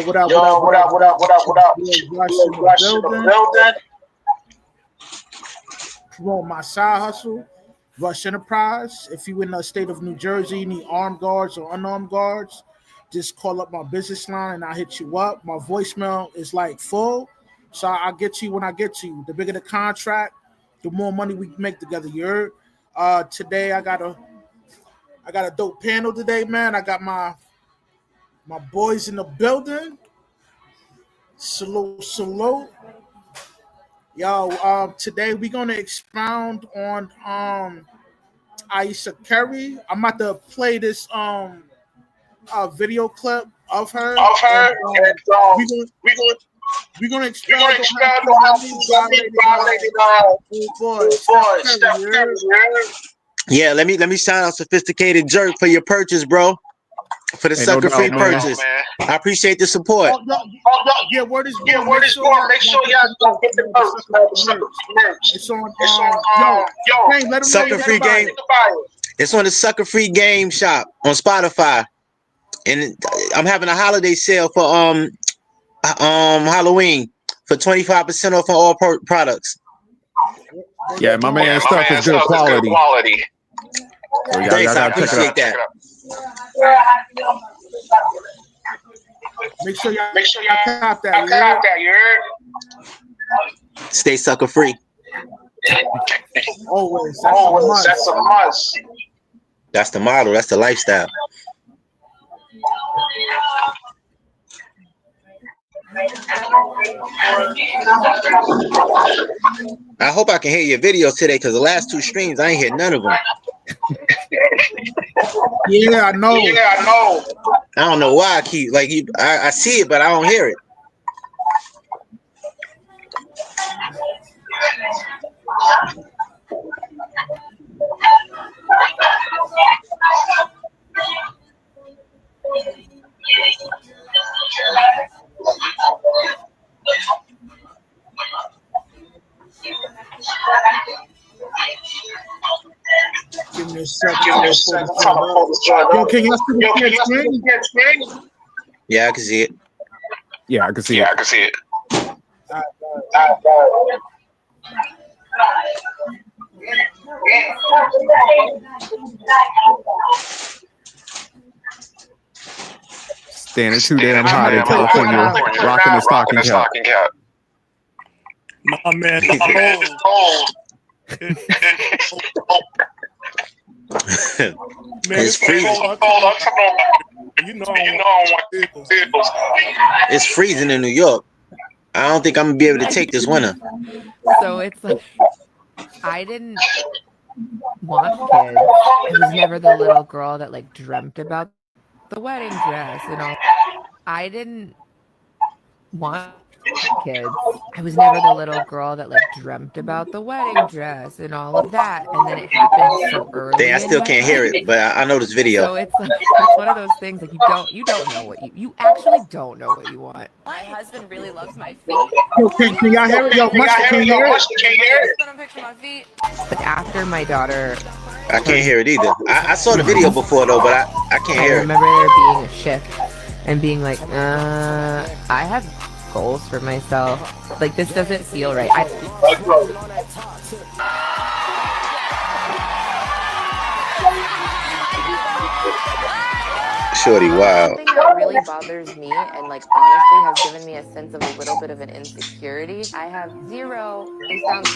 what up, what Yo, up, what what up, up, what what up? up, what up, It's what up? your boy Rush Yo, in the Rush in the building. building. Promote my side hustle, Rush Enterprise. If you in the state of New Jersey, you need armed guards or unarmed guards, just call up my business line and I'll hit you up. My voicemail is like full, so I'll get to you when I get to you. The bigger the contract, the more money we make together. You heard? Today I got a dope panel today, man. I got my boys in the building. Salute, salute. Yo, today we're gonna expound on Ayesha Curry. I'm about to play this video clip of her, Of and her, and we're gonna we gonna we're gonna we gonna expound on how expand she on how really she really violated violated old boy old Steph boy Curry. Steph You Curry. heard? You heard? Yeah, let me shout out Sophisticated Jerk for your purchase, bro. For the Ain't no sucker free doubt, man. purchase. I appreciate the support. Oh, no, Oh no, yeah, word is yeah, born. word is born. Make sure y'all go get the The merch, sucker man. The free sucker merch. free merch. It's on It's on yo, Hey, let them know Sucker you free got about game. it. It's on the Sucker Free Game Shop on Spotify. And I'm having a holiday sale for Halloween for 25% off on all products. Yeah, my man My stuff man is good stuff is good quality. quality. So y'all Thanks, I gotta check it appreciate out. that. Make sure y'all Make sure y'all tap that. You cut heard? out that. You heard? Stay sucker free. Always. That's a Always, must. that's a must. That's the model. That's the lifestyle. I hope I can hear your videos today because the last two streams I ain't hear none of them. Yeah, I know. Yeah, I know. I don't know why I keep I see it but I don't hear it. Give me a second. Give me a second. I'm trying to pull this joint Yo, up. can y'all see Yo, the can you screen? see the screen? Yeah, I can see it. Yeah, I can see Yeah, it. I can see it. Standing too damn hot in I'm gonna California, rocking the stocking cap. stocking cap. My man, Oh, man, It's freezing. cold. I'm talking about, you know I want bills. It's freezing in New York. I don't think I'm gonna be able to take this winter. So it's like I didn't want kids. I was never the little girl that like dreamt about the wedding dress and all. I didn't want kids. I was never the little girl that like dreamt about the wedding dress and all of that. And then it happened so early. I still in my can't hear life. it, but I know this video. So it's like it's one of those things like you don't know what you actually don't know what you want. My husband really loves my feet. Yo, can y'all hear it? Yo, Mustard, can you hear it? Can you hear it? Put a picture of my feet. But after my daughter I can't hear it either. I saw the video before though, but I can't I hear it. remember there being a shift and being like, I have goals for myself. Like, this doesn't feel right. Shorty, wow. Something that really bothers me and, like, honestly has given me a sense of a little bit of an insecurity. I have zero, it sounds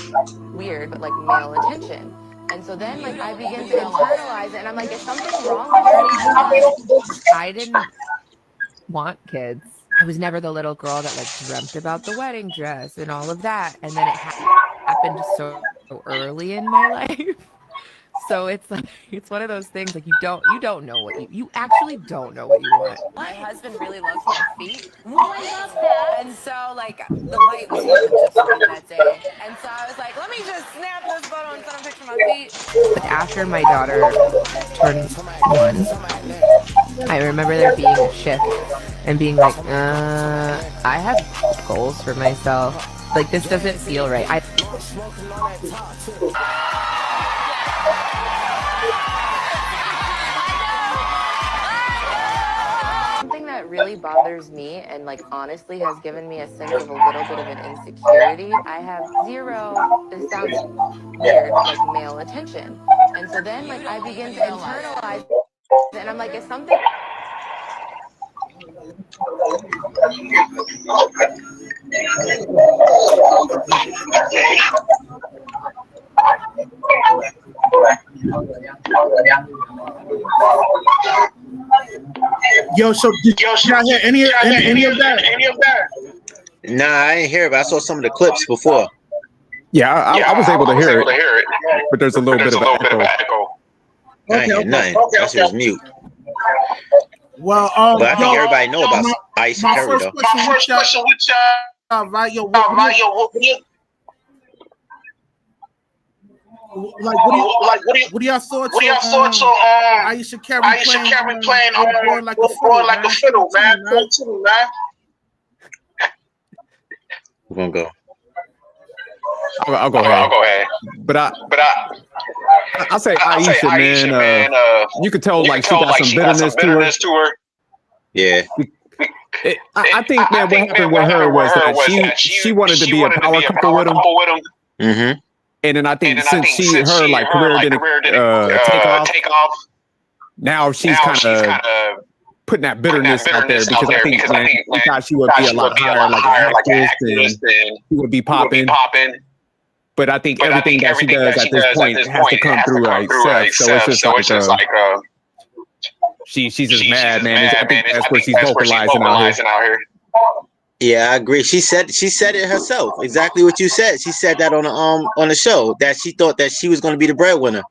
weird, but, like, male attention. And so then, like, I begin to internalize it, and I'm like, is something wrong here? I didn't want kids. I was never the little girl that like dreamt about the wedding dress and all of that. And then it happened so early in my life. So it's like it's one of those things like you don't know what you actually don't know what you want. My husband really loves my feet. And so like the light was hitting just right that day. And so I was like, let me just snap this photo and send a picture of my feet. But after my daughter turned 1, I remember there being a shift and being like, I have goals for myself. Like, this doesn't feel right. Something that really really bothers me and like honestly has given me a sense of a little bit of an insecurity. I have zero, this sounds weird, but like male attention. And so then like I begin to internalize and I'm like, it's something. Yo, so did y'all hear any of that? Any of that? Nah, I ain't hear it, but I saw some of the clips before. Yeah, I was able to hear it, but there's a little bit of an echo. I ain't hear nothing. That shit was mute. Well, But I think everybody know about Ayesha my Curry, first though. question with y'all, right? Yo, what are y'all thoughts on Ayesha Curry playing boy like a fiddle, man? We're gonna go. I'll go ahead. But I'll say Ayesha, man. You could tell like she got some bitterness to her. Yeah. I think, man, what happened with her was that she wanted to be a power couple with him. Mm-hmm. And then I think since her career didn't take off, now she's kind of putting that bitterness out there because I think, man, she thought she would be a lot higher like an actress and she would be popping. But I think everything that she does at this point has to come through like Steph. So it's just like she's just mad, man. I think that's what she's vocalizing out here. Yeah, I agree. She said it herself. Exactly what you said. She said that on the show that she thought that she was going to be the breadwinner.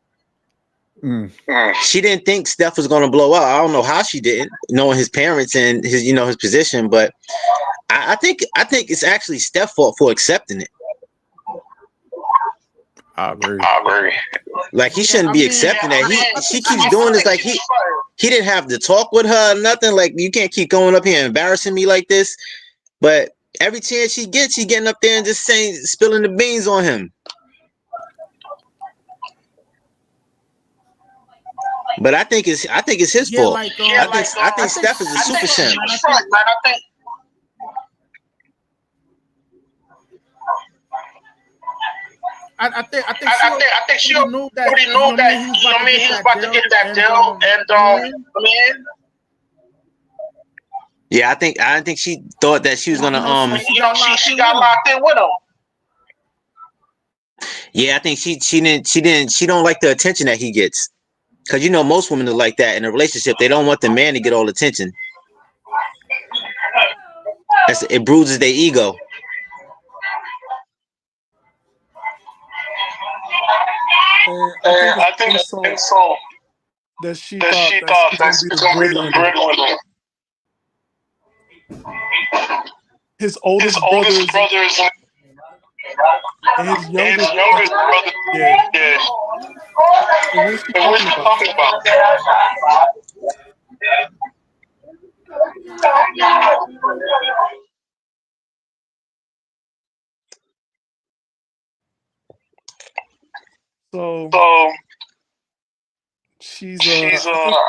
She didn't think Steph was going to blow up. I don't know how she didn't, knowing his parents and his his position. But I think it's actually Steph's fault for accepting it. I agree. Like he shouldn't be accepting that. She keeps doing this like he didn't have to talk with her or nothing. Like you can't keep going up here and embarrassing me like this. But every chance she gets, she getting up there and just spilling the beans on him. But I think it's his fault. I think Steph is a super simp. I think she knew that he was about to get that deal, and yeah, I think she thought that she was gonna she got locked in with him. Yeah, I think she don't like the attention that he gets. Cause most women are like that in a relationship. They don't want the man to get all the attention. It bruises their ego. I think so. That she thought that she was going to be the breadwinner. His oldest brothers and his youngest brother. Yeah. And what's she talking about? So she's I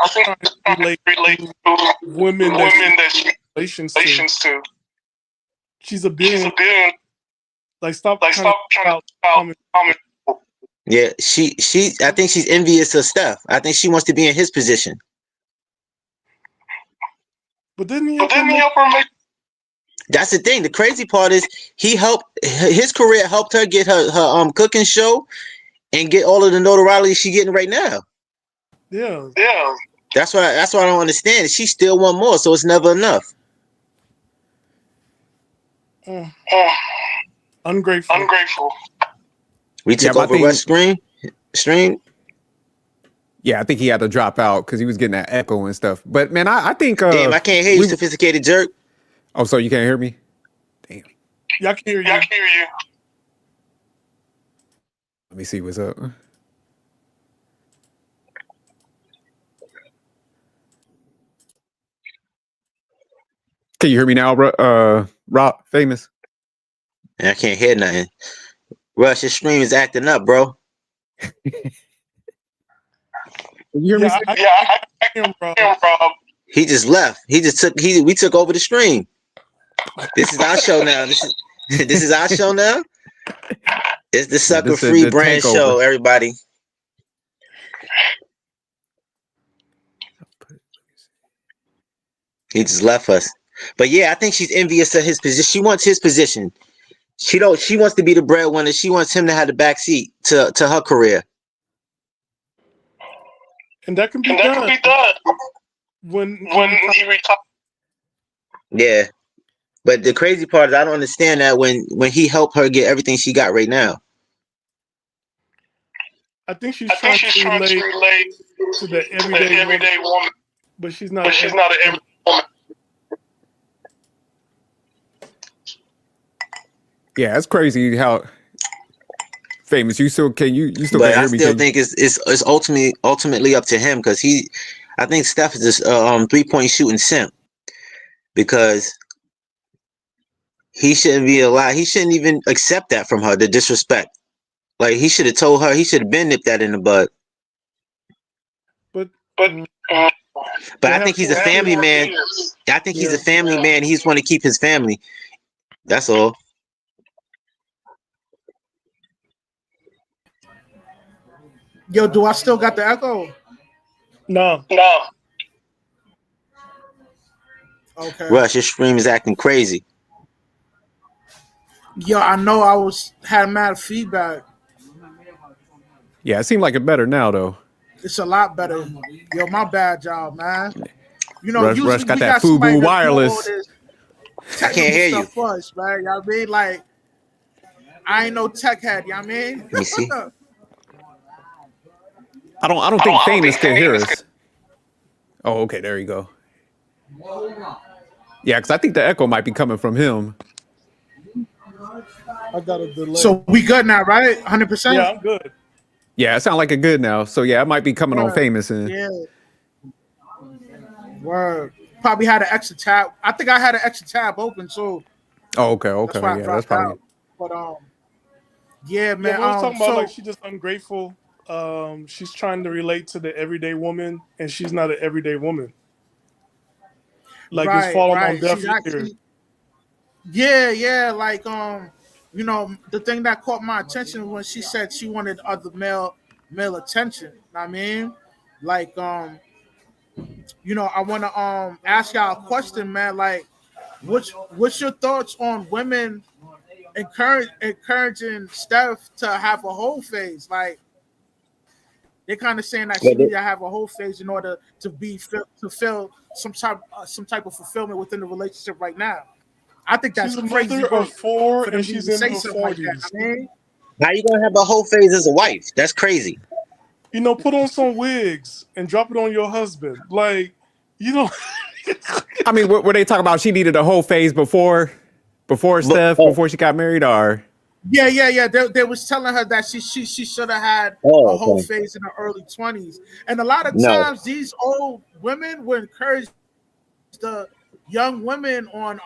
think trying to relate to women that she relations to. She's a billion. Like stop trying to comment. Yeah, I think she's envious of Steph. I think she wants to be in his position. But didn't he help her make? That's the thing. The crazy part is his career helped her get her cooking show and get all of the notoriety she's getting right now. Yeah. That's why I don't understand. She still want more, so it's never enough. Ungrateful. We took over West Stream. Yeah, I think he had to drop out because he was getting that echo and stuff. But man, I think damn, I can't hear you, sophisticated jerk. Oh, so you can't hear me? Damn. Yeah, I can hear you. Let me see what's up. Can you hear me now, Rob Famous? I can't hear nothing. Rush, your stream is acting up, bro. You hear me? I hear him, bro. He just left. We took over the stream. This is our show now. This is our show now. It's the Sucker Free Brand Show, everybody. He just left us. But yeah, I think she's envious of his position. She wants his position. She wants to be the breadwinner. She wants him to have the backseat to her career. And that can be done when he retires. Yeah. But the crazy part is I don't understand that when he helped her get everything she got right now. I think she's trying to relate to the everyday woman. But she's not an everyday woman. Yeah, it's crazy how famous you still can you still but can't hear me. I still think it's ultimately up to him because I think Steph is just 3-point shooting simp because he shouldn't be allowed. He shouldn't even accept that from her, the disrespect. Like he should have told her. He should have been nipped that in the bud. But I think he's a family man. I think he's a family man. He's want to keep his family. That's all. Yo, do I still got the echo? No. Okay. Rush, your stream is acting crazy. Yo, I know I had mad feedback. Yeah, it seemed like it better now though. It's a lot better. Yo, my bad, y'all, man. You know, Rush got that FUBU wireless. I can't hear you. For us, man. You know what I mean? Like, I ain't no tech head, you know what I mean? Let me see. I don't think Famous can hear us. Oh, okay, there you go. Yeah, because I think the echo might be coming from him. I got a delay. So we good now, right? 100%? Yeah, I'm good. Yeah, it sounds like it good now. So yeah, it might be coming on Famous. Yeah. Word. Probably had an extra tab. I think I had an extra tab open too. Oh, okay. Yeah, that's probably. But yeah, man. Yeah, we were talking about like she's just ungrateful. She's trying to relate to the everyday woman, and she's not an everyday woman. Like it's falling on deaf ears. Yeah. Like you know, the thing that caught my attention when she said she wanted other male attention. I mean, like you know, I want to ask y'all a question, man. Like, what's your thoughts on women encouraging Steph to have a whole phase? Like, they're kind of saying that she need to have a whole phase in order to feel some type of fulfillment within the relationship right now. I think that's she's crazy. She's a mother of 4 and she's in her 40s. Like that, I mean, how you gonna have a whole phase as a wife? That's crazy. You know, put on some wigs and drop it on your husband. Like, you know. I mean, were they talking about she needed a whole phase before Steph, before she got married, or? Yeah. They was telling her that she should have had a whole phase in her early 20s. And a lot of times these old women would encourage the young women on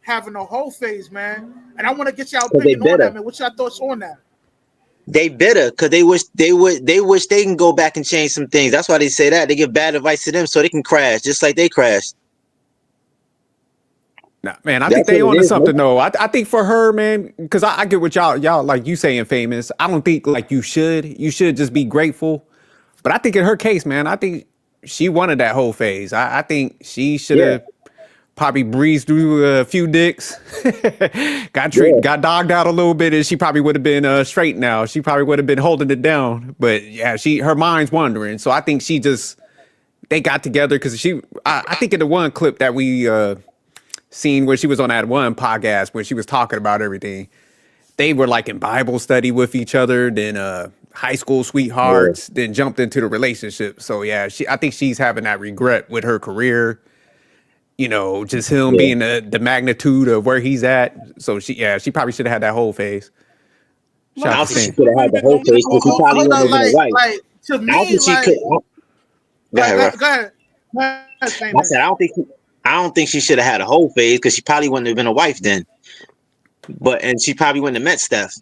having a whole phase, man. And I want to get y'all opinion on that, man. What's your thoughts on that? They bitter because they wish they can go back and change some things. That's why they say that. They give bad advice to them so they can crash just like they crashed. Nah, man, I think they on to something though. I think for her, man, because I get what y'all like you saying, Famous. I don't think like you should just be grateful. But I think in her case, man, I think she wanted that whole phase. I think she should have probably breezed through a few dicks, got dogged out a little bit, and she probably would have been straight now. She probably would have been holding it down. But yeah, her mind's wandering. So I think they got together because I think in the one clip that we seen where she was on that one podcast where she was talking about everything, they were like in Bible study with each other, then high school sweethearts, then jumped into the relationship. So yeah, I think she's having that regret with her career. You know, just him being the magnitude of where he's at. So she probably should have had that whole phase. I don't think she could have had the whole phase because she probably would have been a wife. Like to me, I don't think she could. Go ahead. I said I don't think she should have had a whole phase because she probably wouldn't have been a wife then. And she probably wouldn't have met Steph.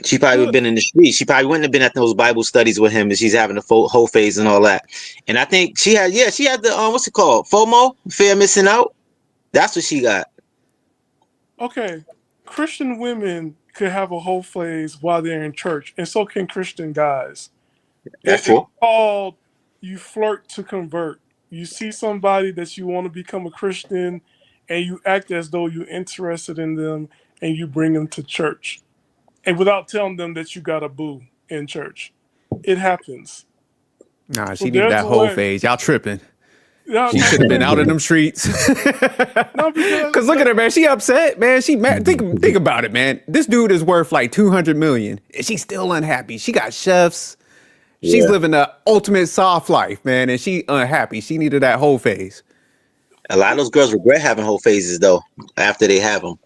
She probably would have been in the street. She probably wouldn't have been at those Bible studies with him, and she's having the whole phase and all that. And I think she had the what's it called? FOMO, fear of missing out. That's what she got. Okay, Christian women could have a whole phase while they're in church, and so can Christian guys. That's It's true. called you flirt to convert. You see somebody that you want to become a Christian, and you act as though you're interested in them, and you bring them to church, and without telling them that you got a boo in church. It happens. Nah, So she needed there's that a whole way. phase. Y'all tripping. No, She no, should have been out in them streets. no, Cause look at her, man. She upset, man. She mad. Think about it, man. This dude is worth like 200 million, and she's still unhappy. She got chefs. She's Yeah. living the ultimate soft life, man, and she unhappy. She needed that whole phase. A lot of those girls regret having whole phases though after they have them.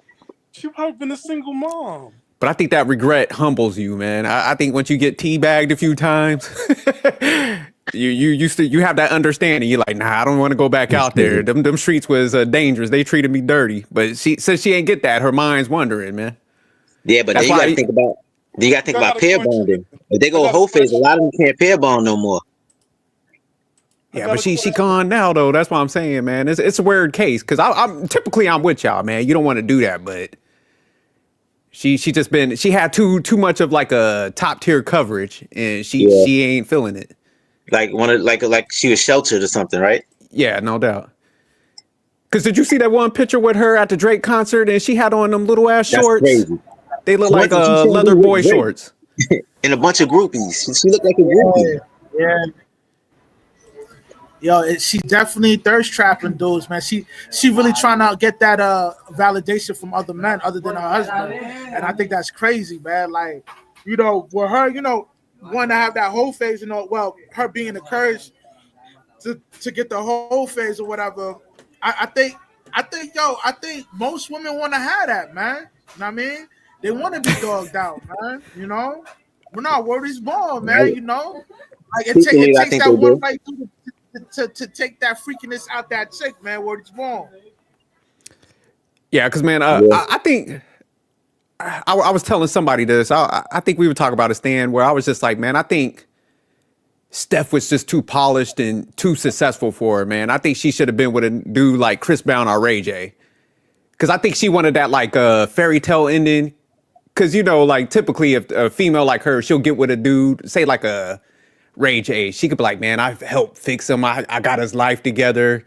she probably been a single mom. But I think that regret humbles you, man. I think once you get teabagged a few times, you have that understanding. You're like, nah, I don't want to go back out there. Them streets was dangerous. They treated me dirty. But since she ain't get that, her mind's wondering, man. Yeah, but That's then you why got to think about I got a pair question. bonding. If they I go got a whole phase, a question. lot of them can't pair bond no more. Yeah, got but a she question. gone now though. That's what I'm saying, man. It's a weird case because I'm with y'all, man. You don't want to do that, but she had too much of like a top tier coverage, and Yeah, she ain't feeling it. like she was sheltered or something, right? Yeah, no doubt. Cause did you see that one picture with her at the Drake concert and she had on them little ass That's shorts? crazy. They look She like went to she leather with boy Drake shorts. and a bunch of groupies. She looked like a groupie. Yeah. Yo, she definitely thirst trapping dudes, man. She really trying to get that validation from other men other than her husband, and I think that's crazy, man. Like, with her, wanting to have that whole phase, well, her being encouraged to get the whole phase or whatever. I think, I think most women want to have that, man. You know what I mean? They want to be dogged out, man. We're not worried born, man. Like it Secretly, I takes think that they one do. right to take that freakiness out that chick, man, where it's born. Yeah, cause man, Yeah. I think I was telling somebody this. I think we were talking about a stand where I was just like, man, I think Steph was just too polished and too successful for her, man. I think she should have been with a dude like Chris Brown or Ray J. Cause I think she wanted that like fairy tale ending. Cause like typically if a female like her, she'll get with a dude, say like a Ray J. She could be like, man, I've helped fix him. I got his life together.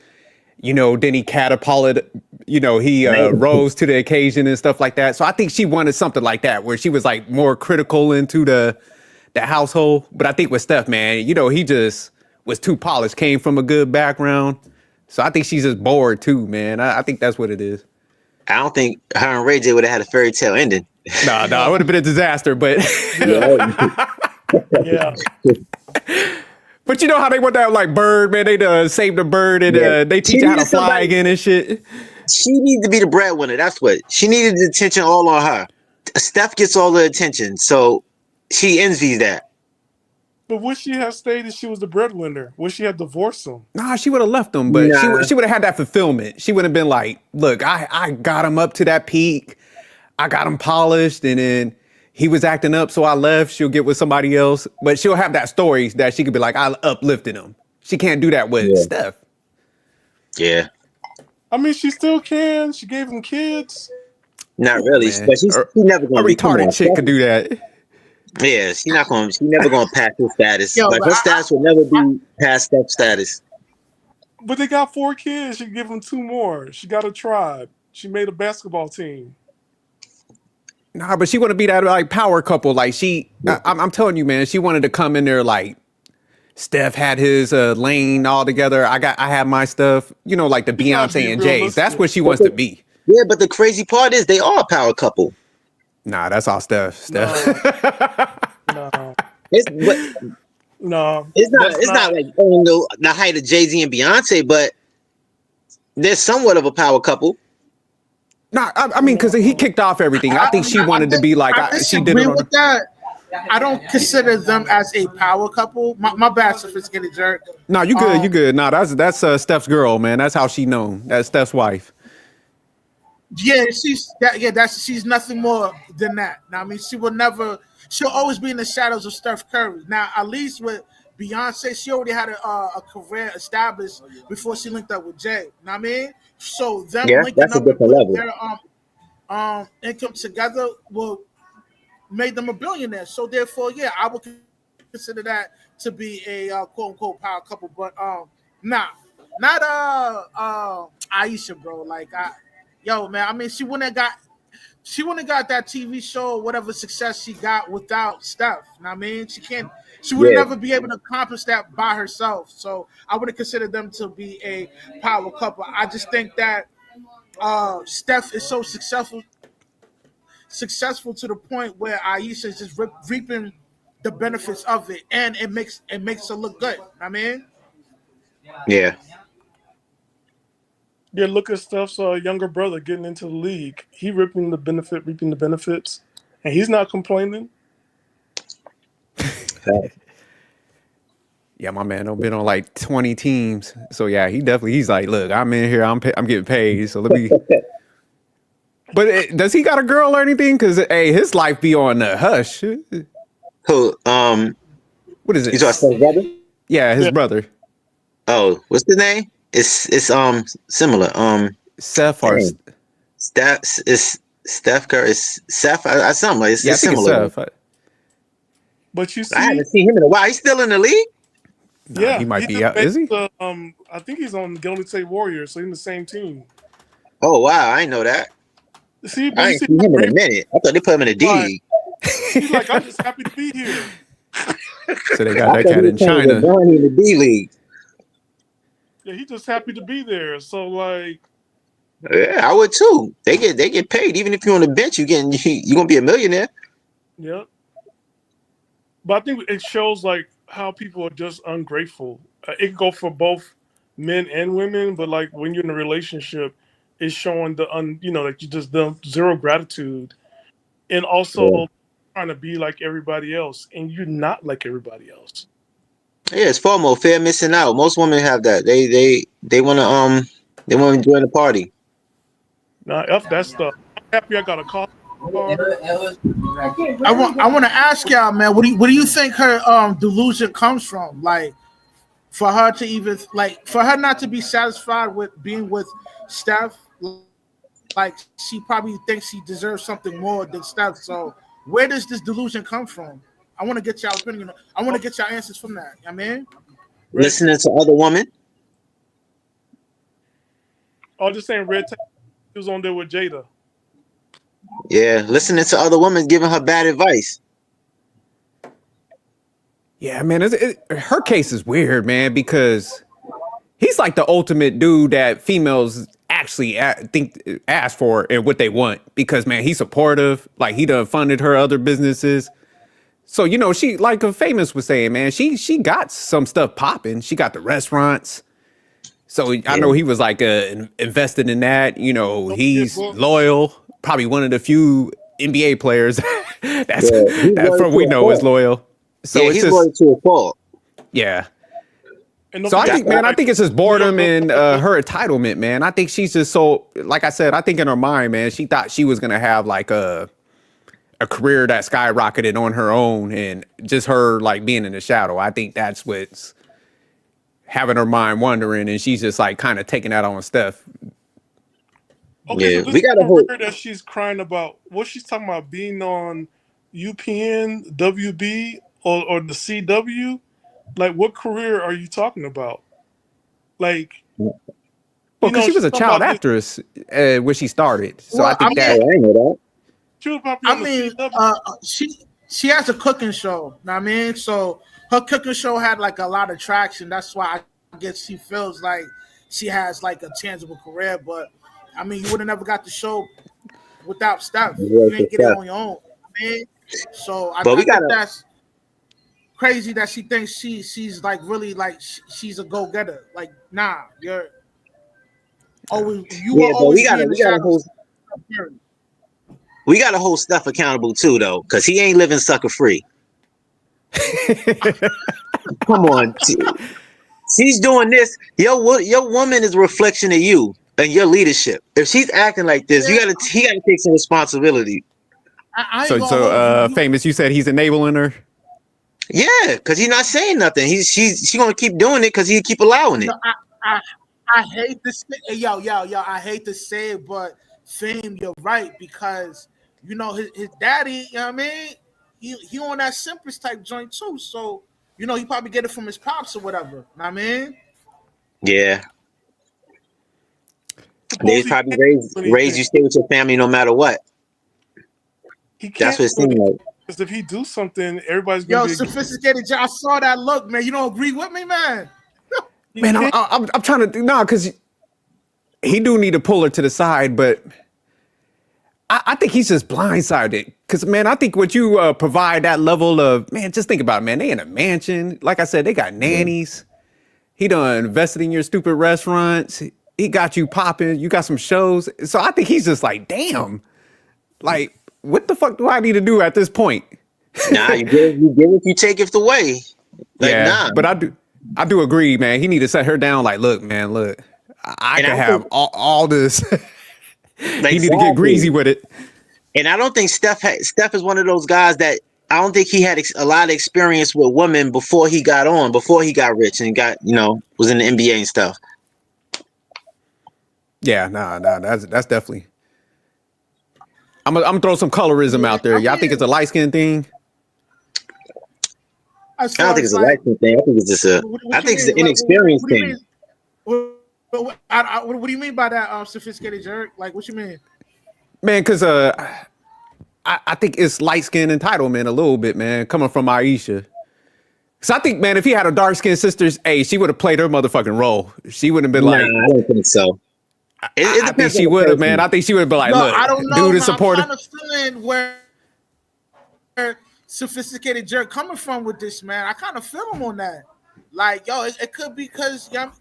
Then he catapulted, he rose to the occasion and stuff like that. So I think she wanted something like that where she was like more critical into the household. But I think with Steph, man, he just was too polished, came from a good background. So I think she's just bored too, man. I think that's what it is. I don't think her and Ray J would have had a fairy tale ending. Nah, it would have been a disaster, but Yeah. but you know how they want that like bird, man. They saved the bird and Yeah. they She teach you how to needed fly somebody. again and shit. She needed to be the breadwinner. That's what she needed. The attention all on her. Steph gets all the attention, so she envies that. But would she have stayed if she was the breadwinner? Would she have divorced him? Nah, she would have left him, but Nah. she would have had that fulfillment. She would have been like, look, I got him up to that peak. I got him polished, and then he was acting up, so I left. She'll get with somebody else, but she'll have that story that she could be like, I uplifted him. She can't do that with Yeah. Steph. Yeah, I mean, she still can. She gave him kids. not really. Man. But she's never A going to be. Come retarded on, chick Steph- could do that. Yeah, she's not going. She's never going to pass her status. Yo, Like but her status will never be past Steph's status. But they got 4 kids. She can give him 2 more. She got a tribe. She made a basketball team. Nah, but she want to be that like power couple. Like I'm telling you, man, she wanted to come in there like Steph had his lane all together. I had my stuff. Like the You gotta Beyonce be and Jay's. That's realistic. what she wants to be. Yeah, but the crazy part is they are a power couple. Nah, that's all Steph. No, Steph. no, But no. it's not. That's It's not like the height of Jay-Z and Beyonce, but they're somewhat of a power couple. Nah, I mean, because he kicked off everything. I think she wanted to be like I she did disagree it on. with that. I don't consider them as a power couple. My bad, sophisticated jerk. No, you good. You good. Nah, that's Steph's girl, man. That's how she known. That's Steph's wife. Yeah, she's nothing more than that. Now, I mean, she will never. she'll always be in the shadows of Steph Curry. Now, at least with Beyonce, she already had a career established before she linked up with Jay. You know what I mean? So them Yeah, linking that's a up and different putting level. their income together will made them a billionaire. So therefore, yeah, I would consider that to be a quote unquote power couple. But nah, not Ayesha, bro. Like yo, man. I mean, she wouldn't have got that TV show, whatever success she got without Steph. You know what I mean? She can't. She would Yeah, never be able to accomplish that by herself. So I would have considered them to be a power couple. I just think that Steph is so successful to the point where Aisha is just reaping the benefits of it, and it makes her look good. I mean, yeah, Yeah, look at Steph's younger brother getting into the league. He reaping the benefits, and he's not complaining. Yeah, my man don't been on like 20 teams. So yeah, he's like, look, I'm in here, I'm getting paid. So let me. But does he got a girl or anything? Because hey, his life be on the hush. who What is you it? talking about brother? Yeah, his Yeah, brother. Oh, what's the name? It's similar. Seth or Dang. Steph is Steph Curry. It's Seth. Something like yeah, I it's think it's similar. Seth. but you I see, haven't seen him in a while. He's still in the league. Nah, he yeah, might he be just out. made Is he? the. I think he's on Golden State Warriors, so he's in the same team. Oh wow, I didn't know that. See, but I you ain't see seen how him in a great minute. I thought they put him in the D like League. he's like, I'm just happy to be here. So they got I that thought he cat was in playing with China. Donnie in the D League. Yeah, he's just happy to be there. So like, Yeah, I would too. They get paid even if you're on the bench. You gonna be a millionaire. yeah. But I think it shows like how people are just ungrateful. It can go for both men and women, but like when you're in a relationship, it's showing like you just the zero gratitude, and Yeah, also trying to be like everybody else, and you're not like everybody else. yeah. It's FOMO, fear of missing out. Most women have that. They wanna join the party. Now, f that stuff. I'm happy I got a car. I want to ask y'all, man, what do you think her delusion comes from? Like, for her to even for her not to be satisfied with being with Steph, like she probably thinks she deserves something more than Steph. So where does this delusion come from? I want to get y'all opinion. I want to get y'all answers from that. I mean, Red. Listening to other women. I was just saying, Red Tape was on there with Jada. Yeah, listening to other women giving her bad advice. Yeah, man, her case is weird, man, because he's like the ultimate dude that females actually think ask for and what they want. Because man, he's supportive. Like he done funded her other businesses. So she like a famous was saying, man, she got some stuff popping. She got the restaurants. So I know Yeah, he was like invested in that. Don't forget He's books. loyal. Probably one of the few NBA players that's yeah. He's that loyal from to we a know is fault. loyal. So Yeah, it's he's just loyal to a fault. yeah. And don't So I forget, That's think, too, why. man, I like think it's just New York boredom Knicks and got the her entitlement, man. I think she's just so, like I said, I think in her mind, man, she thought she was gonna have like a career that skyrocketed on her own, and just her like being in the shadow. I think that's what's having her mind wandering, and she's just like kind of taking that on Steph. Okay, so Yeah, this we got a whole. career that she's crying about, what she's talking about being on UPN, WB, or the CW? Like, what career are you talking about? Like, Well, because she she's was a talking child about this. actress when she started, so I well, I think mean, that. Oh, I know that. She was probably I on the mean, CW. she has a cooking show. Know what I mean, so her cooking show had like a lot of traction. That's why I guess she feels like she has like a tangible career. But I mean, you would have never got the show without Steph. He's loyal You to ain't get it Steph. on your own. I mean, so I, But I we think gotta. that's crazy that she thinks she's like really like she's a go getter. Like, nah, you will Yeah, but always be in the shadows. Of Curry. we gotta hold Steph accountable too, though, because he ain't living sucker free. Come on, she's doing this. Your woman is a reflection of you and your leadership. If she's acting like this, Yeah, he gotta take some responsibility. I ain't So gonna hold you. Famous, you said he's enabling her. Yeah, because he's not saying nothing. She's gonna keep doing it because he keep allowing it. No, I hate to say, yo. I hate to say it, but Fame, you're right because his daddy. You know what I mean? He on that Simpress type joint too. So he probably get it from his pops or whatever. Know what I mean? Yeah, they Suppose he probably can't do raise anything. you stay with your family no matter what. He That's can't what it do seems anything like. because if he do something, everybody's gonna Yo, be against. sophisticated. I saw that look, man. You don't agree with me, man? He Man, can't. I'm trying to because he do need to pull her to the side, but I think he's just blindsided. Because man, I think what you provide that level of man, just think about it, man. They in a mansion, like I said, they got Yeah. nannies. He done invested in your stupid restaurants. He got you popping. You got some shows. So I think he's just like, damn, like what the fuck do I need to do at this point? Nah, you give it, you take it away. Like Yeah, nah, but I do agree, man. He need to set her down. Like, look, man, look, I and could I have think all this. He need to get greasy exactly. with it. And I don't think Steph is one of those guys that I don't think he had a lot of experience with women before he got rich and got was in the NBA and stuff. Yeah, nah, that's definitely. I'm gonna throw some colorism Yeah, out there. I Y'all think it's mean, a light skin thing? as I don't far think as it's a like, license thing. I think it's just I what you think it's mean? an inexperience What do you thing. mean? What do you mean by that, sophisticated jerk? Like, what you mean? Man, because I think it's light skin entitlement a little bit, man, coming from Ayesha. So I think, man, if he had a dark skinned sister, hey, she would have played her motherfucking role. She wouldn't have been Nah, like, I don't think so. It I think depends on she the would have, man. person. I think she would have been like, No, look, I don't know, dude is man. I'm supportive. kind of feeling where sophisticated jerk coming from with this, man. I kind of feel him on that. Like, yo, it could be because, yo,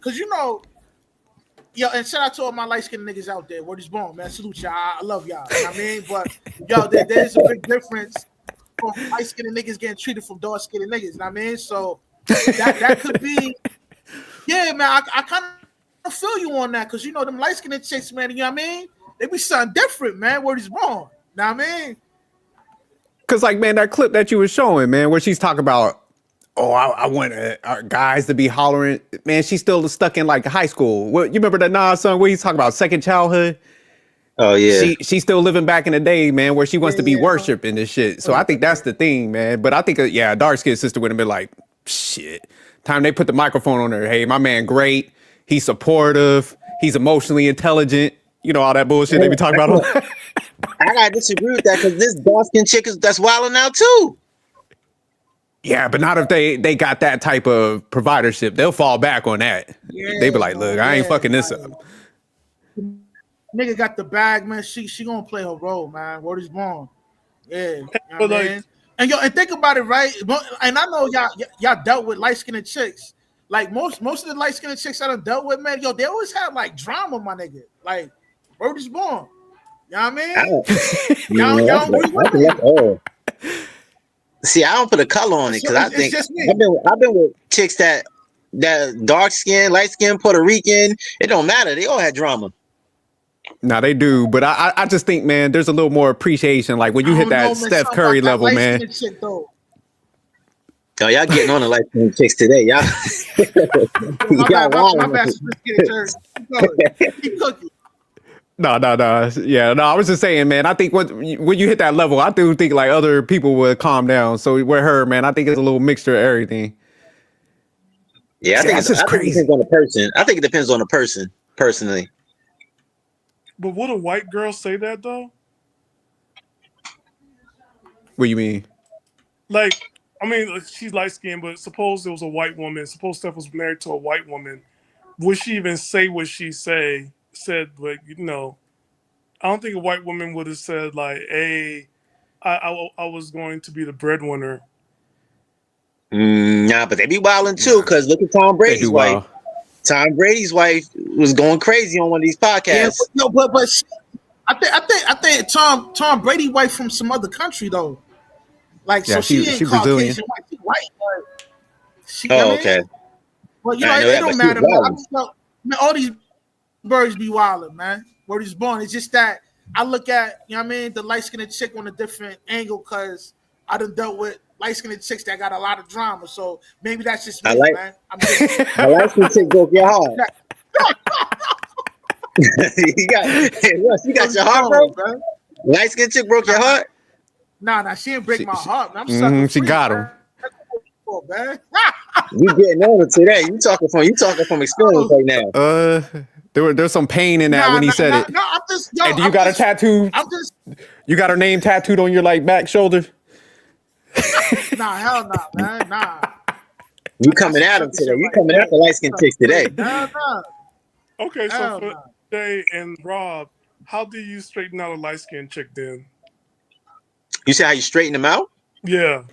and shout out to all my light skinned niggas out there. Word is born, man. Salute y'all. I love y'all. You know what I mean? But, yo, there's a big difference from light skinned niggas getting treated from dark skinned niggas. You know what I mean? So that could be, yeah, man. I kind of feel you on that because, them light skinned chicks, man, you know what I mean? They be something different, man. Word is born. You know what I mean? Because, like, man, that clip that you was showing, man, where she's talking about, oh, I want guys to be hollering. Man, she's still stuck in, like, high school. What, you remember that Nas song where he's talking about second childhood? Oh yeah. She's still living back in the day, man, where she wants to be Yeah. worshipped and this shit. So I think that's the thing, man. But I think, yeah, a dark skinned sister would have been like, shit. Time they put the microphone on her. Hey, my man, great. He's supportive. He's emotionally intelligent. You know, all that bullshit they be talking about. I gotta disagree with that because this dark skin chick that's wilding out too. Yeah, but not if they got that type of providership. They'll fall back on that. They be Yeah, like, look, man. I ain't Yeah, fucking this like, up. nigga got the bag, man. She gonna play her role, man. Word is born. Yeah, you know But what I like, mean? And think about it, right? And I know y'all dealt with light skinned chicks. Like most of the light skinned chicks I done dealt with, man, they always have like drama, my nigga. Like, word is born. You know what I I mean? don't, Y'all agree I with think me? that's all. See, I don't put a color on it So because I it's think just me. I've been with chicks that dark skin, light skin, Puerto Rican. It don't matter. They all had drama. Nah, they do. But I just think, man, there's a little more appreciation. Like when you I hit don't know, that man. Steph Something about Curry that level, light man. skinned chick though. Oh, y'all getting on the light skin chicks today, y'all. My Y'all my wilding. bad, sophisticated church. Keep going. Keep cooking. No. Yeah, no, I was just saying, man, I think when you hit that level, I do think like other people would calm down. So with her, man, I think it's a little mixture of everything. Yeah, See, that's I just think it depends crazy. on the person. I think it depends on the person, personally. but would a white girl say that though? What you mean? Like, I mean, like, she's light skinned, but suppose it was a white woman. Suppose Steph was married to a white woman. Would she even say what she said? But I don't think a white woman would have said like, "Hey, I was going to be the breadwinner." Nah, but they be wilding too. Nah, Cause look at Tom they do Brady's wife. well. Tom Brady's wife was going crazy on one of these Yeah, podcasts. but I think Tom Brady wife from some other country though. Like, so Yeah, she she ain't Brazilian. Caucasian white. She white, but you know Oh, what I okay. mean? But I know it that, but don't she was matter, man. wilding. Man, all these birds be wilding, man. Word is born. It's just that I look at, you know what I mean, the light skinned chick on a different angle because I done dealt with light skinned chicks that got a lot of drama. So maybe that's just I me, like man. I'm just the light skin chick broke your heart. you got hey, Russ, you got your heart broke? man. Light skin chick broke your heart? Nah, she didn't break my heart. Man. I'm sucking she free, got man. him. Man. You getting on it today. You talking from experience right now. There's some pain in that when he said it. No, I'm just yo, Hey, do you got a tattoo? I'm just You got her name tattooed on your like back shoulder? nah, hell nah, man. Nah. You coming at him today. You coming at the light skin chicks today. Hell nah. Okay, so Hell for nah. Jay and Rob, how do you straighten out a light skinned chick then? You see how you straighten them out? Yeah.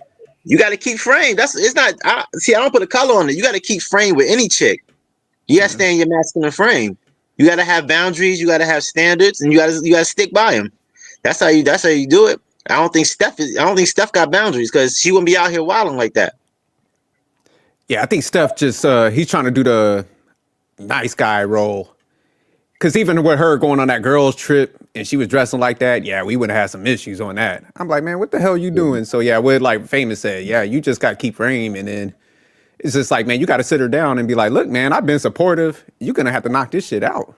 You got to keep frame. It's not. I don't put a color on it. You got to keep frame with any chick. You got to stay in your masculine frame. You got to have boundaries. You got to have standards, and you got to stick by them. That's how you do it. I don't think Steph got boundaries because she wouldn't be out here wilding like that. Yeah, I think Steph just he's trying to do the nice guy role. Cause even with her going on that girls trip and she was dressing like that, yeah, we would have had some issues on that. I'm like, man, what the hell are you doing? So yeah, what like Famous said, yeah, you just gotta keep frame, and then it's just like, man, you gotta sit her down and be like, look, man, I've been supportive. You're gonna have to knock this shit out.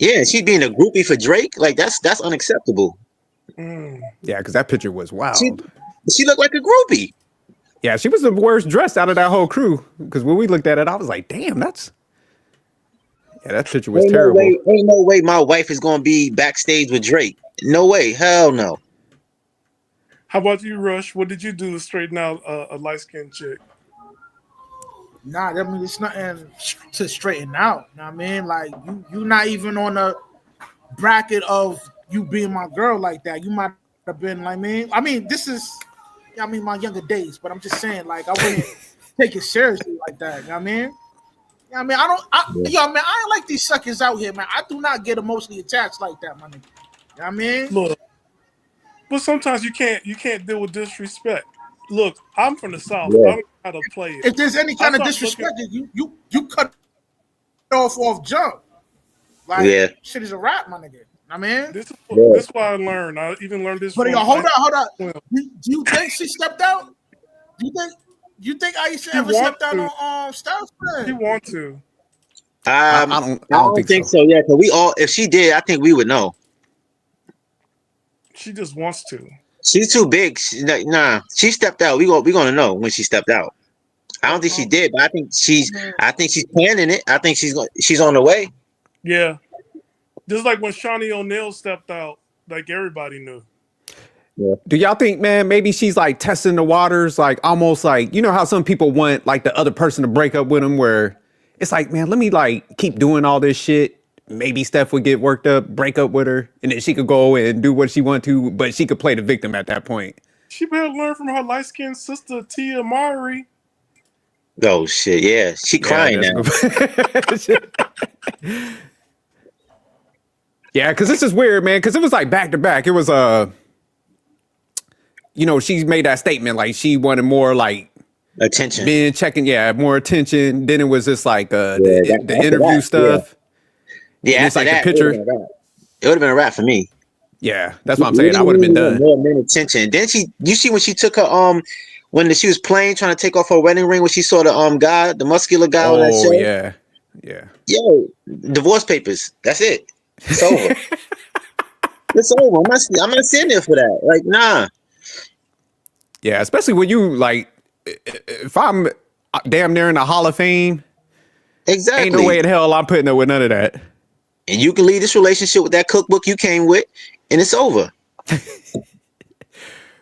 Yeah, she being a groupie for Drake, like that's unacceptable. Yeah, because that picture was wild. She looked like a groupie. Yeah, she was the worst dressed out of that whole crew. Because when we looked at it, I was like, damn, that picture was terrible. Ain't no way my wife is gonna be backstage with Drake. No way. Hell no. How about you, Rush? What did you do to straighten out a light skinned chick? Nah, I mean it's nothing to straighten out. You know what I mean? Like you not even on a bracket of you being my girl like that. You might have been like me. I mean, this is my younger days, but I'm just saying, like, I wouldn't take it seriously like that. You know what I mean? I mean, man, I ain't like these suckers out here, man. I do not get emotionally attached like that, my nigga. You know what I mean? Look, but sometimes you can't deal with disrespect. Look, I'm from the South. Yeah. I don't know how to play it. If there's any kind of disrespect, you cut off jump. Like, shit is a rap, my nigga. I mean, this is what I learned. I even learned this. But yo, hold on. Do you think she stepped out? Do you think Ayesha ever stepped out on Steph? She want to. I don't think so. Yeah, because we all, if she did, I think we would know. She just wants to. She's too big. She stepped out. We gonna know when she stepped out. I don't think she did, but I think she's planning it. I think she's on the way. Yeah. Just like when Shawnee O'Neal stepped out, like everybody knew. Yeah. Do y'all think, man, maybe she's like testing the waters, like almost like, you know how some people want like the other person to break up with them, where it's like, man, let me like keep doing all this shit. Maybe Steph would get worked up, break up with her, and then she could go and do what she want to, but she could play the victim at that point. She better learn from her light-skinned sister, Tia Mowry. Oh, shit, yeah. She crying now. Yeah, because this is weird, man, because it was like back-to-back. It was, she made that statement, like she wanted more like attention, being checking, more attention. Then it was just like the interview stuff. Yeah, it's like the picture. It would have been a wrap for me. Yeah, that's what I'm saying. I would have been done. More men attention. Then you see when she took her when she was playing, trying to take off her wedding ring, when she saw the muscular guy on that show. Yeah. Yo, divorce papers. That's it. It's over. It's over. I'm not sitting there for that. Like, nah. Yeah, especially when you like, if I'm damn near in the Hall of Fame, exactly. Ain't no way in hell I'm putting up with none of that. And you can leave this relationship with that cookbook you came with, and it's over.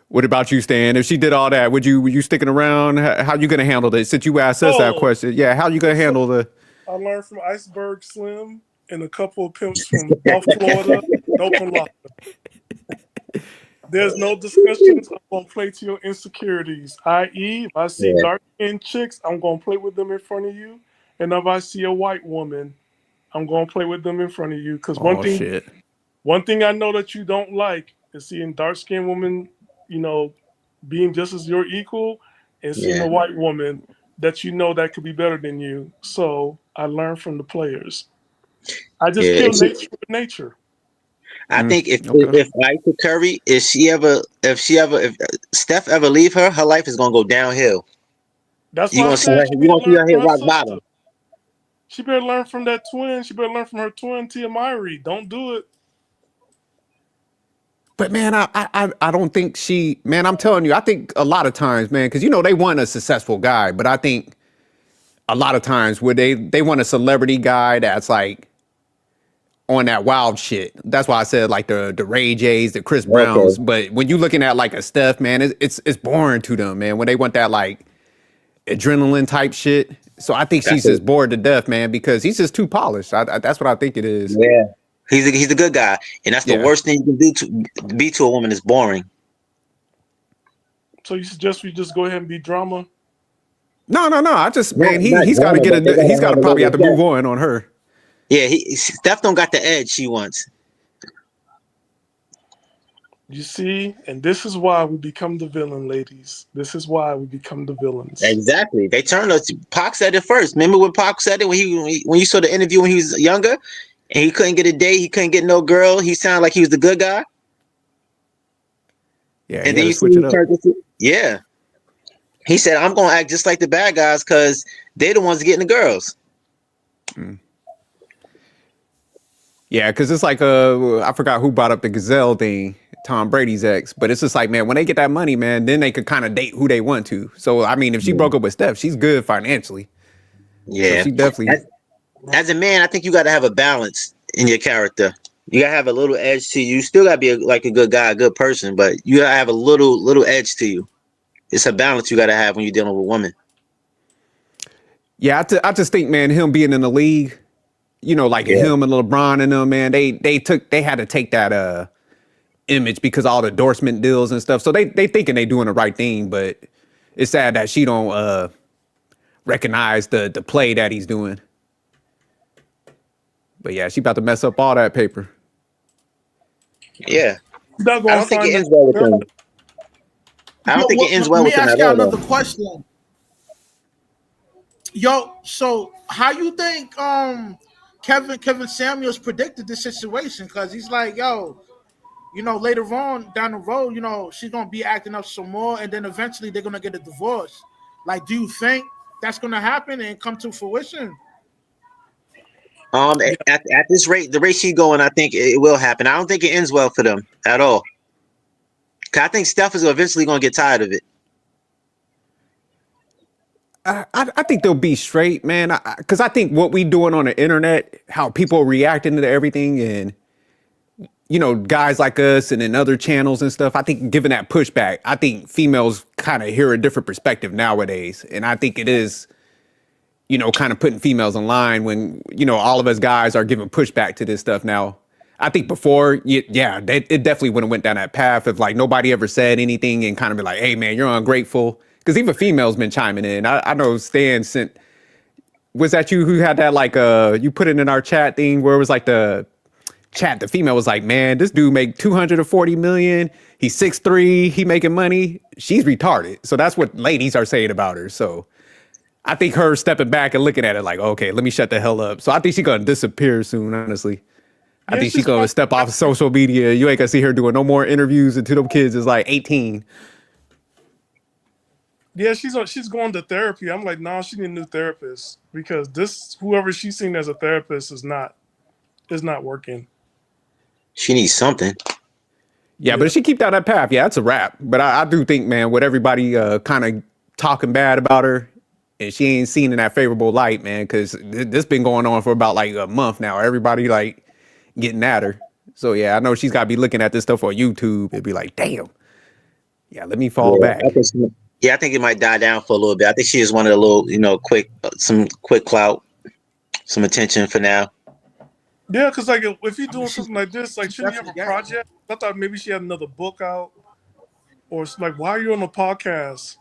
What about you, Stan? If she did all that, would you sticking around? How you gonna handle this? Since you asked us that question, how you gonna handle the? I learned from Iceberg Slim and a couple of pimps from South Florida. Open locker. There's no discussions. I'm gonna play to your insecurities. I.e., if I see dark-skinned chicks, I'm gonna play with them in front of you. And if I see a white woman, I'm gonna play with them in front of you. Because one thing I know that you don't like is seeing dark-skinned women, being just as your equal, and seeing a white woman that that could be better than you. So I learned from the players. I just kill nature with nature. I think if Okay. if Ayesha Curry, if Steph ever leave her life is gonna go downhill. That's You why I gonna see said her. she You need to gonna see learn her hit from her rock bottom. sister. She better learn from that twin. She better learn from her twin, Tia Myrie. Don't do it. But man, I don't think she. Man, I'm telling you, I think a lot of times, man, because they want a successful guy, but I think a lot of times where they want a celebrity guy that's like on that wild shit. That's why I said like the Ray J's, the Chris Browns. Okay, But when you looking at like a Steph, man, it's boring to them, man. When they want that like adrenaline type shit. So I think that's she's it. just bored to death, man, because he's just too polished. That's what I think it is. Yeah, he's a good guy, and that's the Yeah. worst thing you can do to be to a woman is boring. So you suggest we just go ahead and be drama? No. I just Not man, not he's got to drama, get but they he's gotta got have to a probably little have to move respect. on her. Yeah, Steph don't got the edge she wants. You see, and this is why we become the villain, ladies. This is why we become the villains. Exactly. They turned us. Pac said it first. Remember when Pac said it when you saw the interview when he was younger and he couldn't get a date, he couldn't get no girl. He sounded like he was the good guy, Yeah, he and had then to you see switch it he up. turned into yeah. He said, "I'm gonna act just like the bad guys because they're the ones getting the girls." Yeah, because it's like I forgot who brought up the Gazelle thing, Tom Brady's ex, but it's just like, man, when they get that money, man, then they could kind of date who they want to. So I mean, if she Yeah. broke up with Steph, she's good financially, so Yeah. she definitely. As a man, I think you got to have a balance in your character. You gotta have a little edge to you. You still gotta be like a good guy, a good person, but you gotta have a little edge to you. It's a balance you gotta have when you're dealing with women. Yeah, I just think, man, him being in the league, like Yeah. him and LeBron and them, man, they had to take that image because all the endorsement deals and stuff. So they thinking they doing the right thing, but it's sad that she don't recognize the play that he's doing. But yeah, she about to mess up all that paper. Yeah. You're not I gonna don't think find it this. ends well with them. I don't think it ends Let well me with them ask at you all, another though. question. Yo, so how you think Kevin Samuels predicted this situation? Because he's like, yo, later on down the road, she's gonna be acting up some more, and then eventually they're gonna get a divorce. Like, do you think that's gonna happen and come to fruition? Yeah, At this rate, the rate she's going, I think it will happen. I don't think it ends well for them at all. 'Cause I think Steph is eventually going to get tired of it. I think they'll be straight, man. Because I think what we doing on the internet, how people are reacting to everything, and guys like us and then other channels and stuff. I think giving that pushback, I think females kind of hear a different perspective nowadays, and I think it is, kind of putting females in line when all of us guys are giving pushback to this stuff now. I think before, yeah, it definitely would have went down that path if like nobody ever said anything and kind of be like, hey man, you're ungrateful. Because even females been chiming in. I know Stan sent. Was that you who had that like you put it in our chat thing where it was like the chat, the female was like, man, this dude make 240 million. He's 6'3", he making money. She's retarded. So that's what ladies are saying about her. So I think her stepping back and looking at it like, okay, let me shut the hell up. So I think she's gonna disappear soon, honestly. I yeah, think she's she's gonna going. step off of social media. You ain't gonna see her doing no more interviews until them kids is like 18. Yeah, she's going to therapy. I'm like, nah, she need a new therapist because this whoever she's seen as a therapist is not working. She needs something. Yeah, but Yeah, if she keep down that path, yeah, it's a wrap. But I do think, man, with everybody kind of talking bad about her, and she ain't seen in that favorable light, man, because this been going on for about like a month now. Everybody like getting at her. So yeah, I know she's got to be looking at this stuff on YouTube and be like, damn, yeah, let me fall Yeah, back. I think it might die down for a little bit. I think she just wanted a little, some quick clout, some attention for now. yeah, because like if you're I mean, doing something like this, like she's shouldn't you have definitely a getting it. project? I thought maybe she had another book out, or it's like, why are you on a podcast?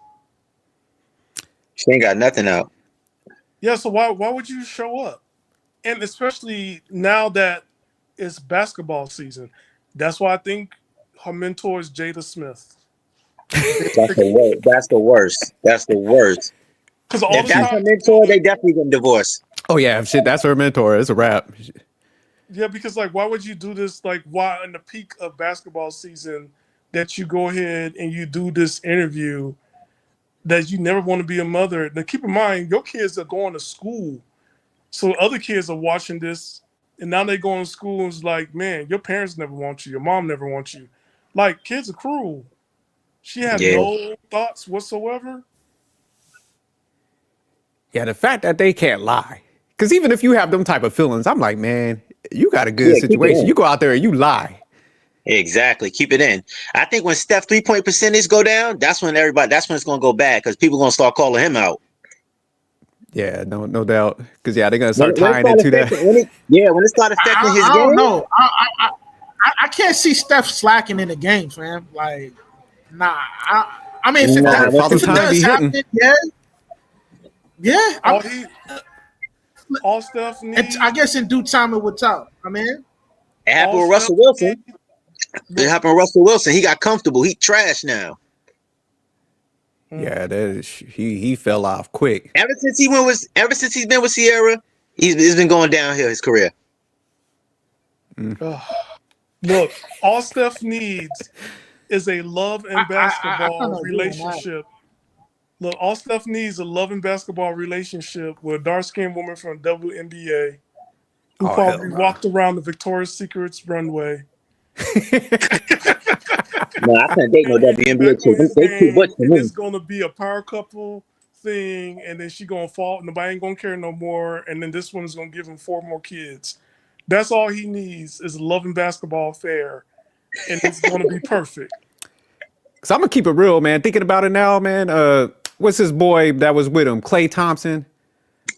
She ain't got nothing out. Yeah, so why would you show up? And especially now that it's basketball season, that's why I think her mentor is Jada Smith. That's the worst. That's the worst. That's the worst. Because all If the that's time, her mentor, they definitely getting divorced. Oh yeah, shit, that's her mentor. It's a wrap. Yeah, because like, why would you do this? Like, why in the peak of basketball season that you go ahead and you do this interview that you never want to be a mother? Now, keep in mind, your kids are going to school, so other kids are watching this, and now they go to school and it's like, man, your parents never want you, your mom never wants you. Like, kids are cruel. She had Yeah. no thoughts whatsoever. Yeah, the fact that they can't lie. Because even if you have them type of feelings, I'm like, man, you got a good Yeah, keep it situation. in. You go out there and you lie. Exactly. Keep it in. I think when Steph 3-point percentage go down, that's when it's gonna go bad because people gonna start calling him out. Yeah, no doubt. Because yeah, they're gonna When start it tying start it to that. affecting when it start affecting his I don't game. know. I can't see Steph slacking in the games, man. Like, nah. I mean, Nah, Father if it time be does hitting. happen, yeah. All Steph needs. I guess in due time it will tell. I mean, it happened all with Russell Steph Wilson. needs- It happened with Russell Wilson. He got comfortable. He trash now. Yeah, that is, he fell off quick. Ever since he's been with Sierra, he's been going downhill his career. Look, all Steph needs is a love and I basketball kind of agree on that. relationship. Look, all Steph needs is a love and basketball relationship with a dark-skinned woman from WNBA who Oh, hell probably no. walked around the Victoria's Secret's runway. No, I can't date no WNBA chick. They too butch for And me. it's gonna be a power couple thing, and then she gonna fall. Nobody ain't gonna care no more, and then this one's gonna give him 4 more kids. That's all he needs is a love and basketball affair, and it's gonna be perfect. So I'm gonna keep it real, man. Thinking about it now, man. What's his boy that was with him? Klay Thompson.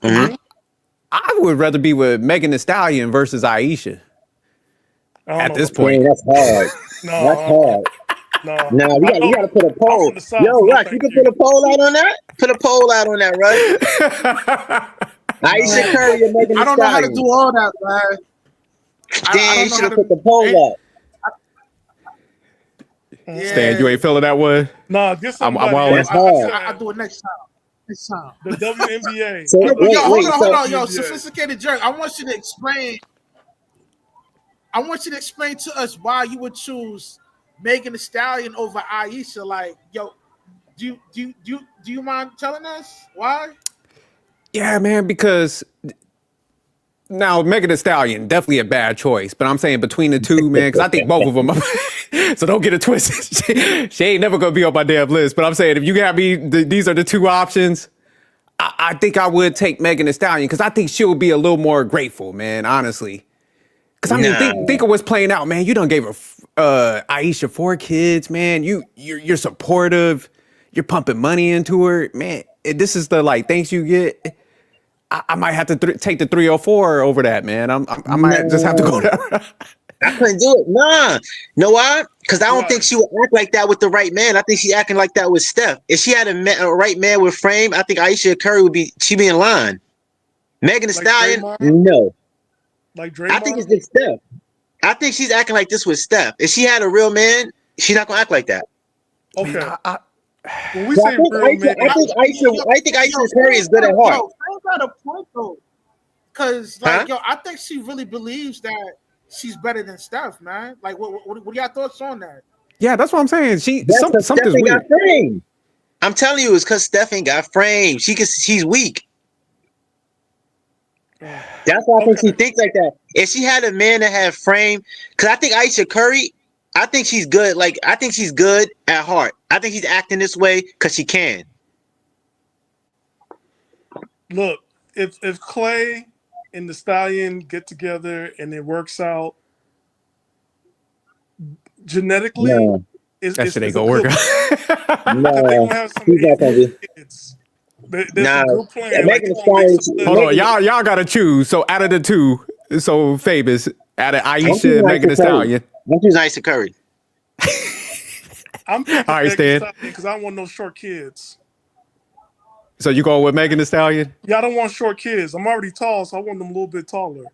Mhm. I would rather be with Megan Thee Stallion versus Ayesha. I don't At know this about point. Man, that's hard. No, That's hard. no. Nah, we gotta put a I'm poll. from the South. Yo, No, Russ, you thank can you. put a poll out on that? Put a poll out on that, Russ. Ayesha Curry and Megan Thee I don't know how to Stallion. do all that, man. Damn, I you don't know should how have to. put the poll up. Stan, you ain't feeling that one? Nah, get I'm somebody. wild. That's hard. I'll do it next time. Next time. The WNBA. So, Yo, wait, hold so on, yo, WNBA. sophisticated jerk. I want you to explain. I want you to explain to us why you would choose Megan Thee Stallion over Ayesha. Like, yo, do you mind telling us why? Yeah, man, because now Megan Thee Stallion, definitely a bad choice. But I'm saying between the two, man, because I think both of them. So don't get it twisted. She ain't never gonna be on my damn list. But I'm saying if you got me, these are the two options. I think I would take Megan Thee Stallion because I think she'll be a little more grateful, man. Honestly, because I mean, Nah. think of what's playing out, man. You done gave her Ayesha 4 kids, man. You're supportive. You're pumping money into her, man. This is the like things you get. I might have to take the 304 over that, man. I might just have to go there. I couldn't do it. Nah. Know why? Because I don't Why? think she would act like that with the right man. I think she acting like that with Steph. If she had a right man with frame, I think Ayesha Curry would be in line. Megan Thee Like Stallion, Draymond? no. Like I think it's Draymond? just Steph. I think she's acting like this with Steph. If she had a real man, she's not gonna act like that. Okay. I- When we So say real man, I think Ayesha Curry is good at heart. Yo, Frank got a point though, because Huh? I think she really believes that she's better than Steph, man. Like, what are your thoughts on that? yeah, that's what I'm saying. That's because Steph Something's ain't weird. got frame. I'm telling you, it's because Steph ain't got frame. She's weak. That's why I think she thinks like that. If she had a man that had frame, because I think Ayesha Curry, I think she's good. Like, I think she's good at heart. I think she's acting this way because she can. look, if Clay and the Stallion get together and it works out genetically, No, That shit ain't it's a gonna work good out. they're no, gonna have some she's not gonna be. kids. There's Nah, a good plan. Like, Megan they Thee gonna make Stallion. some Hold on, Megan, y'all gotta choose. So out of the two, so famous, out of I'm Ayesha choosing and Megan Thee Ayesha Curry. Stallion. I'm choosing Ayesha Curry. I'm picking All right, Megan Stan. Stallion because I don't want no short kids. So you going with Megan Thee Stallion? Yeah, I don't want short kids. I'm already tall, so I want them a little bit taller.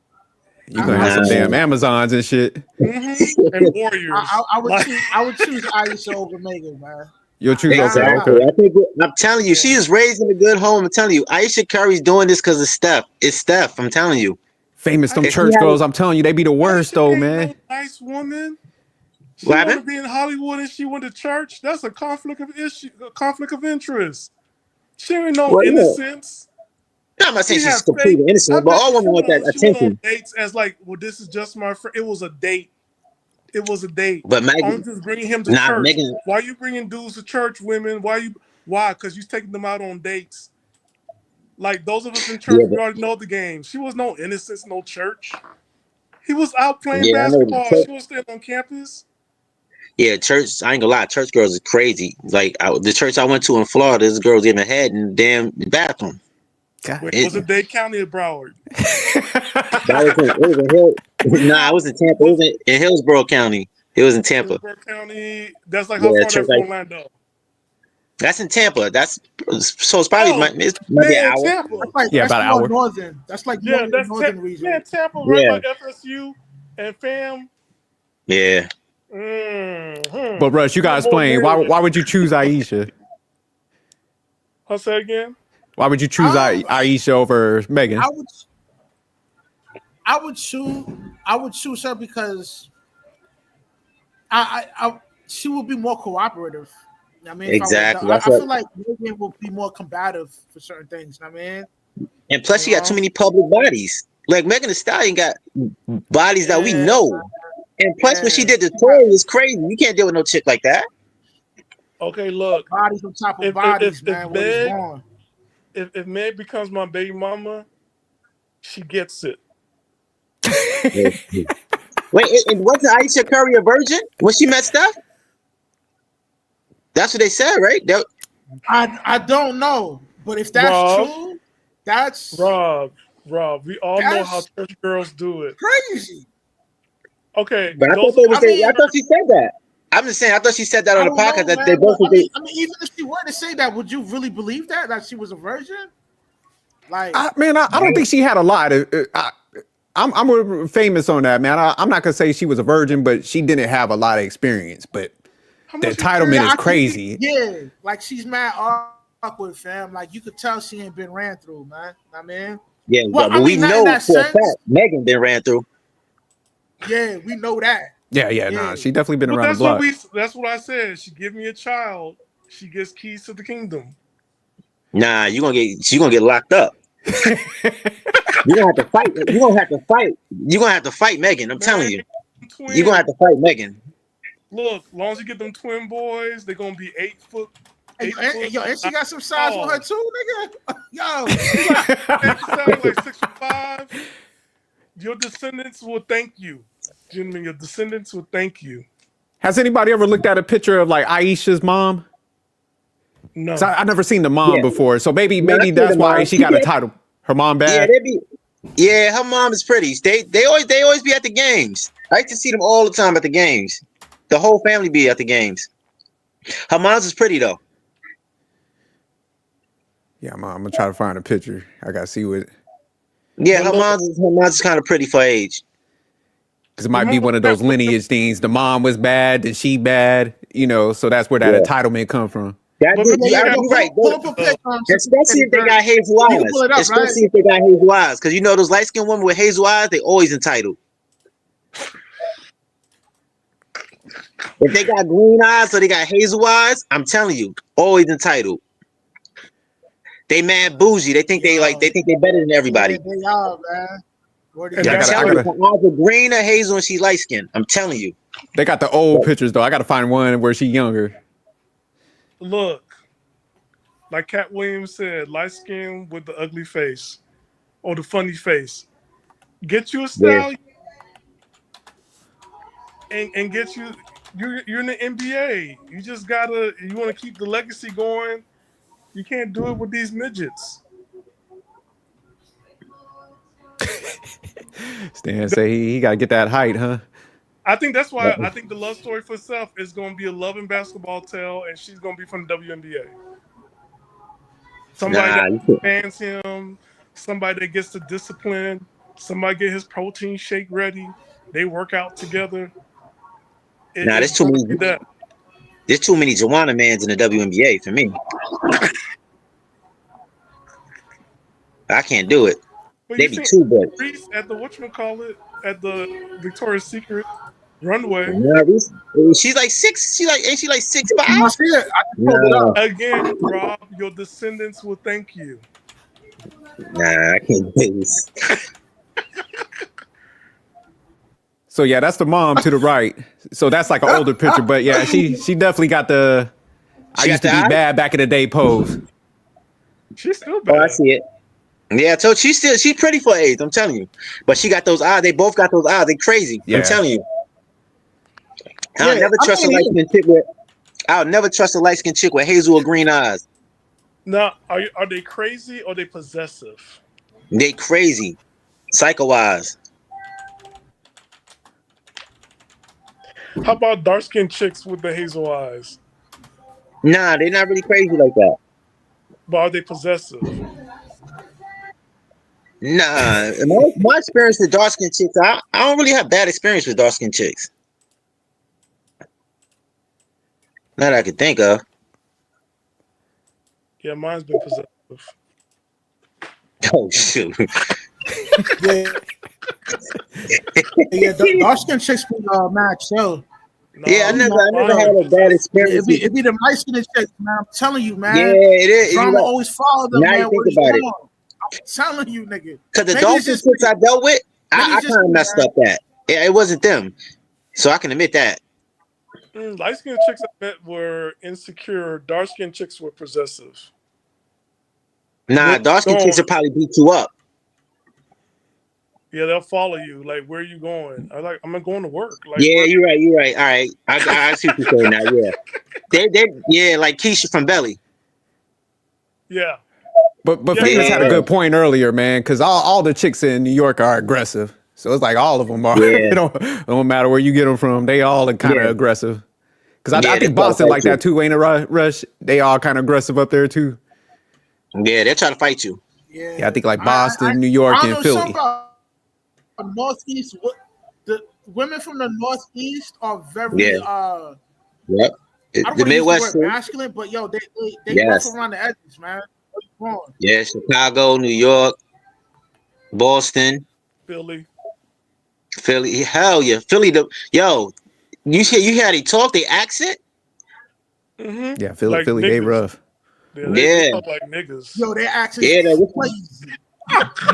You gonna have some damn Amazons and shit. And warriors. I would choose Ayesha over Megan, man. You'll choose okay. Exactly. I'm telling you, she is raised in a good home. I'm telling you, Ayesha Curry's doing this because of Steph. It's Steph. I'm telling you. Famous them If you church have girls, I'm telling you, they be the worst though, man. No nice woman. She what want to happened? be in Hollywood and she went to church. That's a conflict of interest. She ain't no Well, yeah. innocence. No, I'm not saying She she's had fake. completely I innocent, but bet all you women want that she went on attention. dates as like, well, this is just my friend. It was a date. It was a date. But I'm Megan, just bringing him to nah, church. Megan, Why you bringing dudes to church, women? Why? Because you taking them out on dates. Like those of us in church, yeah, we already know the game. She was no innocence, no church. He was out playing yeah, I know. basketball. She was staying on campus. Yeah, church. I ain't gonna lie, church girls is crazy. Like the church I went to in Florida, this girl's getting head in the damn bathroom. God. Wait, It, was it Dade County or Broward? that was in, it was in Hill. Which Nah, it county was in Tampa. It was was in Hillsborough County. It was in Tampa. Hillsborough County? That's like how Yeah, far church that from like Orlando? that's in Tampa. That's so it's probably Oh, it might be an man, hour. Tampa. Yeah, That's about an more hour. northern. That's like more Yeah, in the that's northern region. Tampa, right Yeah, by FSU and fam. yeah. But Russ, you I'm gotta more explain Maryland. why would you choose Ayesha? I'll say again. Why would you choose Um, Ayesha over Megan? I would, I would choose her because she would be more cooperative. I mean, if I was, Exactly. That's I what. feel like Megan will be more combative for certain things. I mean, And plus, you she got too know, many public bodies. Like Megan Thee Stallion got bodies that we yeah, know. And plus, what she yeah, did to she got Tory is crazy. You can't deal with no chick like that. Okay, look. bodies on top of If if bodies, if man. What is Meg wrong? if Meg becomes my baby mama, she gets it. Wait, and wasn't Ayesha Curry a virgin when she met Steph? That's what they said, right? I don't know, but if that's Rob, true, that's Rob, Rob. We all know how that's church girls do it. crazy. Okay, But I thought those of us. I thought she said that. I'm just saying, I thought she said that I on the don't podcast know, that they man. both But was they, I mean, even if she were to say that, would you really believe that she was a virgin? Like, I don't think she had a lot. I'm famous on that, man. I'm not gonna say she was a virgin, but she didn't have a lot of experience. But How the much entitlement is I think crazy. yeah, like she's mad awkward, fam. Like you could tell she ain't been ran through, man. I mean, yeah, well, but I we mean, not in know that for a sense. fact Megan been ran through. Yeah, we know that. Yeah, Yeah, nah, she definitely been But around the block. that's what I said. She give me a child, she gets keys to the kingdom. Nah, you gonna get locked up. You're gonna have to fight. You're gonna have to fight. You're gonna have to fight Megan. I'm telling Man, you. You're gonna twins. have to fight Megan. Look, as long as you get them twin boys, they're gonna be 8 foot. and she got some size on her too, nigga. Yo, She's like 6'5". Your descendants will thank you. Gentlemen, your descendants will thank you. Has anybody ever looked at a picture of like Aisha's mom? No. I never seen the mom Yeah. before, so maybe I see that's the why mom. she got a title. Her mom Yeah, bad. they be. Yeah, her mom is pretty. They always be at the games. I used to see them all the time at the games. The whole family be at the games. Her mom's is pretty though. Yeah, I'm gonna try to find a picture. I gotta see what. Yeah, But look, her mom's is kind of pretty for age. Because it might be one of those lineage things. The mom was bad, then she bad, so that's where that Yeah. entitlement come from. That But did, yeah, you're right. pull up a picture. Especially if they got hazel You can pull eyes. it up, right? Especially if they got hazel eyes. Because those light skinned women with hazel eyes, they always entitled. If they got green eyes or they got hazel eyes, I'm telling you, always entitled. They mad bougie. They think they think they better than everybody. Yeah, they are, man. And I'm that's telling you, her eyes are green or hazel and she light skinned. I'm telling you. They got the old pictures though. I gotta find one where she younger. Look, like Cat Williams said, light skin with the ugly face or the funny face. Get you a stallion and get you. You're in the NBA. You just gotta. You want to keep the legacy going. You can't do it with these midgets. Stan say he gotta get that height, huh? I think that's why I think the love story for Steph is going to be a love and basketball tale, and she's going to be from the WNBA. Somebody that understands him, somebody that gets the discipline, somebody get his protein shake ready. They work out together. There's too many. There's too many Joanna mans in the WNBA for me. I can't do it. But They you be seen too good. Reese at the whatchamacallit at the Victoria's Secret runway. Nah, she's like six. Ain't she like 6'5"? I see it. I just pulled it Nah, up. Again, Rob, your descendants will thank you. nah, I can't do this. So yeah, that's the mom to the right. So that's like an older picture, but yeah, she definitely got the I She used got to the be eyes? bad back in the day pose. She's still Oh, I bad. see it. Yeah, so she's pretty for age. I'm telling you, but she got those eyes. They both got those eyes. They crazy. I'm Yeah. telling you. I'll Yeah, never I trust a light mean, skinned chick with. I'll never trust a light skinned chick with hazel or green eyes. Now, are they crazy or are they possessive? They crazy, psycho eyes. How about dark skinned chicks with the hazel eyes? Nah, they're not really crazy like that. But are they possessive? Nah, my experience with dark skinned chicks, I don't really have bad experience with dark skinned chicks. Not that I can think of. Yeah, mine's been possessive. Oh shoot. yeah, yeah. Dark skin chicks be mad chill. No, Yeah, I never mine had been a bad possessive. Yeah, experience with. it be the light skinned chicks, man. I'm telling you, Yeah, man. it is. You Drama right. always follow them, Now you man. think What is about it. wrong? I'm telling you, nigga. Cause the Maybe it's dolphin just chicks me. I dealt with, Maybe I it's just kind of me, messed man. up that. Yeah, it wasn't them. So I can admit that. Light skinned chicks I met were insecure. Dark skinned chicks were possessive. Where Nah, dark you skin chicks going? will probably beat you up. Yeah, they'll follow you. Like, where are you going? I'm going to work. Like, Yeah, where? you're right. You're right. All right, I see what you're saying now. Yeah, yeah, like Keisha from Belly. Yeah, But yeah. Famous Because had a Yeah, good point earlier, man, because all the chicks in New York are aggressive. So it's like all of them are. yeah, It don't matter where you get them from. They all are kind of yeah, aggressive. Because I yeah. They think try to Boston fight like that you. too, ain't it, Rush? They all kind of aggressive up there too. Yeah, they try to fight you. Yeah, I Yeah, think like I Boston, New York, don't and know something Philly. about Northeast. The women from the Northeast are very Yeah, yep. I don't The want to use the Midwest word too. masculine, but yo, they rough Yes, around the edges, man. What you want? yeah. Chicago, New York, Boston, Philly. Philly. Hell yeah, Philly. Yo, you hear how they talk? They accent. Yeah, Like Philly, they niggas. rough. Yeah, they Yeah, talk like niggas. Yo, their accent is yeah. crazy.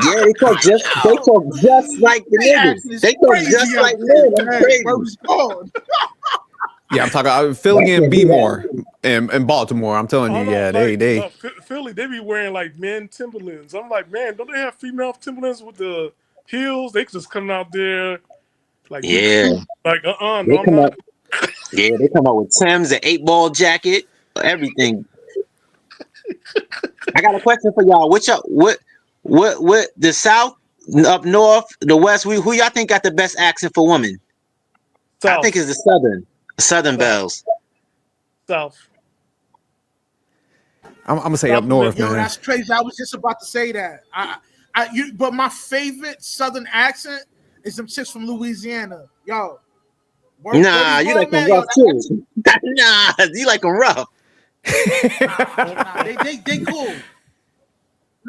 Yeah, they Yo, talk just like the they niggas. accent is They talk just crazy out like there, men. I'm man. Where crazy. was going? Yeah, I'm talking I Philly and can't do Bmore that. and Baltimore. I'm telling you, Hold on, yeah, like they Philly, they be wearing like men Timberlands. I'm like, man, don't they have female Timberlands with the heels? They just come out there like you, Yeah, like they no, I'm come not. out. Yeah, they come out with Tim's, an 8 ball jacket, everything. I got a question for y'all. What the South, up north, the West? Who y'all think got the best accent for women? I think South, it's the Southern South, Bells. South, I'm gonna say up South of north, Yo, man. that's crazy. I was just about to say that. But my favorite Southern accent is them chicks from Louisiana. Yo, word Nah, is you like bond, them man. Yo, rough that accent. too. Nah, you like them rough. Nah, they cool.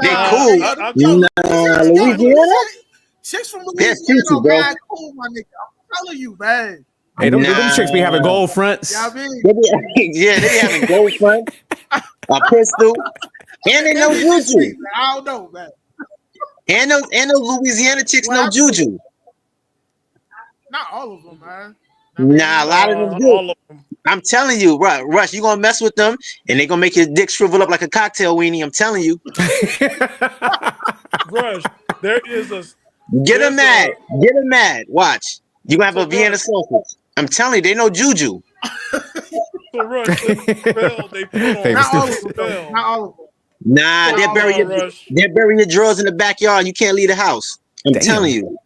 They Nah, Nah, cool. I Nah, Louisiana, Louisiana. Chicks from they're Louisiana future, are bro. mad cool, my nigga. I'm telling you, man. Hey, them chicks be having Nah, gold Yeah, I fronts. mean, they be, yeah, they be having gold front, a pistol, and they know maybe it's just me, juju. man. I don't know, man. And those Louisiana chicks What know happened? juju. Not all of them, man. I Nah, a mean, lot of them do. all of them. I'm telling you, Rush, you gonna mess with them, and they gonna make your dick shrivel up like a cocktail weenie. I'm telling you, Rush, there is a get them there's mad, a get them mad. Watch, you gonna have so a Vienna Rush, sausage. I'm telling you, they know juju. so Rush. There's a spell they put Favorite on. not all There's of a stupid. them, though. spell. Not all of them. Nah, Not So all of them. Rush. they're burying your drawers in the backyard. You can't leave the house. I'm telling Damn. you.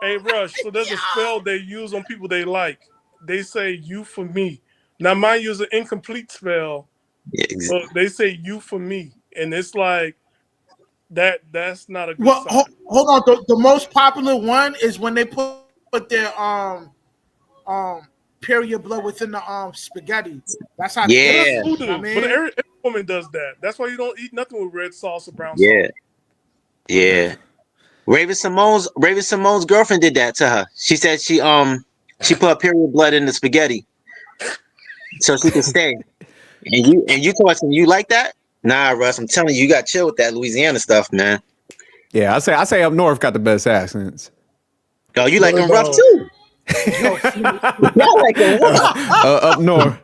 Hey Rush, so there's a spell they use on people they like. They say you for me. Now mine use an incomplete spell, Yeah, but they say you for me. And it's like that's not a good Well, sign. hold on. The most popular one is when they put their period blood within the spaghetti. That's how they But get that's yeah, you. You know what I voodoo. But mean? every woman does that. That's why you don't eat nothing with red sauce or brown yeah. sauce. Yeah. Raven Simone's girlfriend did that to her. She said she put period blood in the spaghetti so she could stay. And you told him you like that? Nah, Russ, I'm telling you, you got chill with that Louisiana stuff, man. Yeah, I say up north got the best accents. Oh, you like What them rough about? too? Yo, Y'all like them rough? Up north.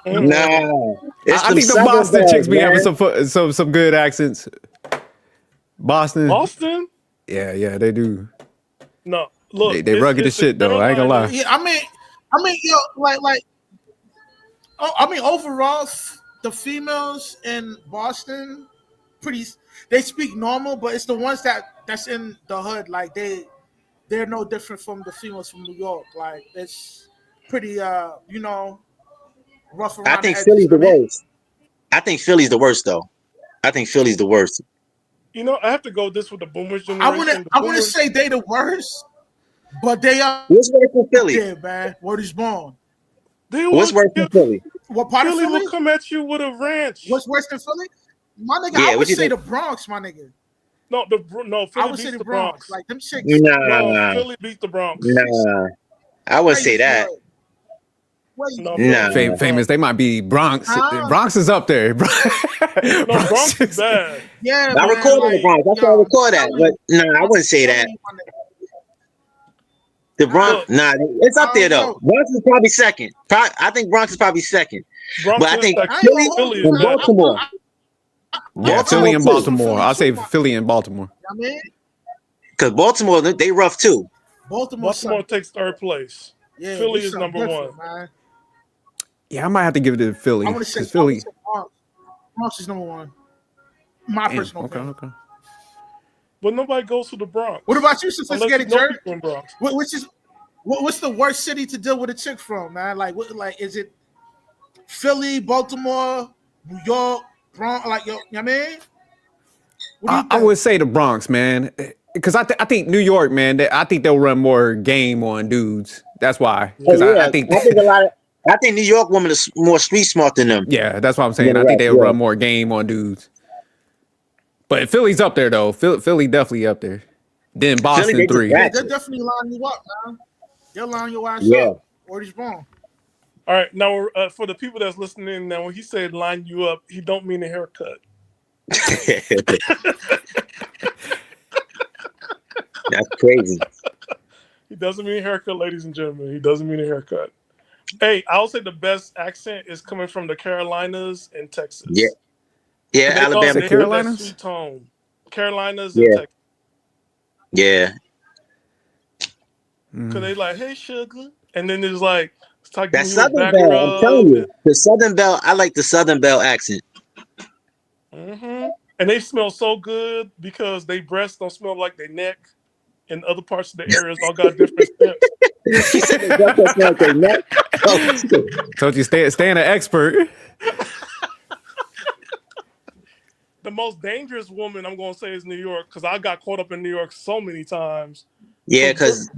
Nah, it's I them think the Southern Boston bells, chicks be having man. some good accents. Boston, Boston? yeah, they do. No, look, They rugged as it's the shit though. I ain't gonna lie. Carolinas. yeah, yo, oh, overall, the females in Boston, pretty, they speak normal, but it's the ones that's in the hood, like they're no different from the females from New York. Like it's pretty, rough I around the think edges. Philly's You know the what I mean? worst. I think Philly's the worst though. I think Philly's the worst. You know, I have to go this with the boomers I wouldn't, generation. The I wouldn't boomers, say they the worst, but they are What's worse than up Philly? there, man. Word is born. they What's will worse than give, Philly? What part of Philly will Philly? come at you with a ranch. What's worse than Philly? My nigga, I Yeah, would what you say think? the Bronx, my nigga. No, I Philly would say beats the the Bronx. Bronx. Like them chicks, No, Nah, Philly beats the Bronx. chicks nah. I wouldn't say crazy that. hood. Crazy No, Philly hood. beats the Nah. Famous, Bronx. they might be Bronx. Huh? Bronx is up there. No, Bronx Bronx is is, bad. Yeah, I man. recorded the Like, Bronx. I yo, said I I'm record that, telling but you. nah, I I'm wouldn't say telling that. you, my nigga. The Bronx, Look, nah, it's up I there don't though. know. Bronx is probably second. I think Bronx is probably second, but Bronx I is think second. I ain't gonna Philly hold Philly you, is and man. better. Baltimore, I'm yeah, gonna Philly Baltimore and fuck too, with Baltimore. Philly I'll too, say man. Philly and Baltimore. You know what I mean? because Baltimore they rough too. Baltimore Baltimore something. takes third place. Yeah, they Philly is something number one. different, man. Yeah, I might have to give it to I Philly want to say, because Philly. Bronx. Bronx is number one. My Damn. personal Okay. opinion. Okay. But nobody goes to the What Bronx about you, unless you sophisticated know Jerk? people in Bronx. Which is what's the worst city to deal with a chick from, man? Like is it Philly, Baltimore, New York, Bronx? Like, you know what I mean? What do you I think? would say the Bronx, man, because I think New York, man. I think they'll run more game on dudes. That's why. Oh Because Yeah. I yeah, think, I think a lot of I think New York women are more street smart than them yeah, that's what I'm than saying. the I think rest. they'll Yeah, run more game on dudes. But Philly's up there though. Philly definitely up there. Then Philly Boston they just three. Yeah, they'll ratchet. definitely line you up, man. They'll line your ass Yeah. up. Word is born. All right, now for the people that's listening, now when he said line you up, he don't mean a haircut. That's crazy. He doesn't mean a haircut, ladies and gentlemen. He doesn't mean a haircut. Hey, I'll say the best accent is coming from the Carolinas and Yeah, Texas. yeah, Cause You Alabama said they have too. that Carolinas? sweet tone. Carolinas and Yeah, Texas. yeah. Cause they like, hey sugar. And then there's like start That giving you a Southern back Belle, I'm telling rub. you, the Southern Belle. I like the Southern Belle accent. And they smell so good because they breasts don't smell like their neck and other parts of the areas all got different scents. He said they got that like they neck. Oh shit. Told you stay an expert. The most dangerous woman I'm gonna say is New York because I got caught up in New York so many times. Yeah, Cause because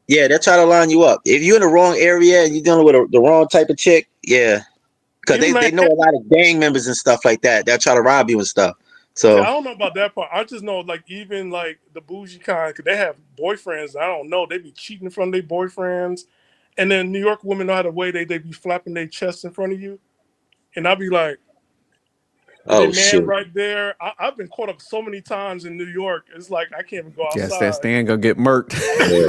they'll try to line you up. If you're in the wrong area and you're dealing with the wrong type of chick, yeah, because even they know Manhattan, a lot of gang members and stuff like that. They'll try to rob you and stuff. see, I So, don't know about that part. I just know like even like the bougie kind, cause they have boyfriends. I don't know. They be cheating in front of their boyfriends, and then New York women know how to way they be flapping their chest in front of you, and I'll be like, and they oh man shit. right there. I've been caught up so many times in New York. It's like I can't even go Yes, that outside. Stan gonna get murked. Yeah.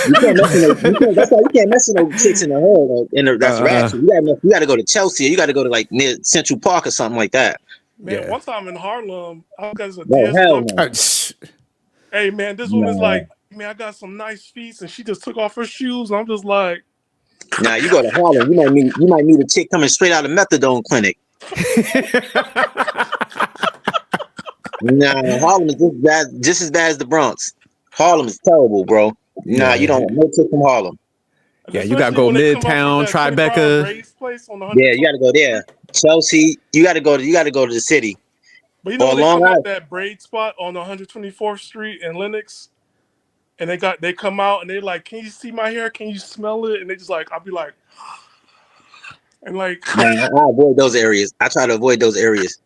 You can't mess with no. You can't. That's why you can't mess with no chicks in the hood. That's ratchet. You gotta go to Chelsea. You gotta go to like near Central Park or something like that. Man, Yeah. one time in Harlem, I was a No, hell DSW. no. Hey man, this woman's Nah, like, man, I got some nice feet, and she just took off her shoes. And I'm just like, nah. You go to Harlem. You might meet a chick coming straight out of methadone clinic. Nah, Harlem is just as bad as the Bronx. Harlem is terrible, bro. Nah, you Yeah. don't no chick from Harlem. and Yeah, you gotta especially go when they come up with Midtown, that Chris Brown Tribeca. braids place on Yeah, you 120th gotta go there. Street. Chelsea, you gotta go to the city But you know or when they Long come up Island. that braid spot on 124th Street in Lenox, and they come out and they're like, can you see my hair? Can you smell it? And they just like, I'll be like, and like, Nah, I avoid those areas. I try to avoid those areas.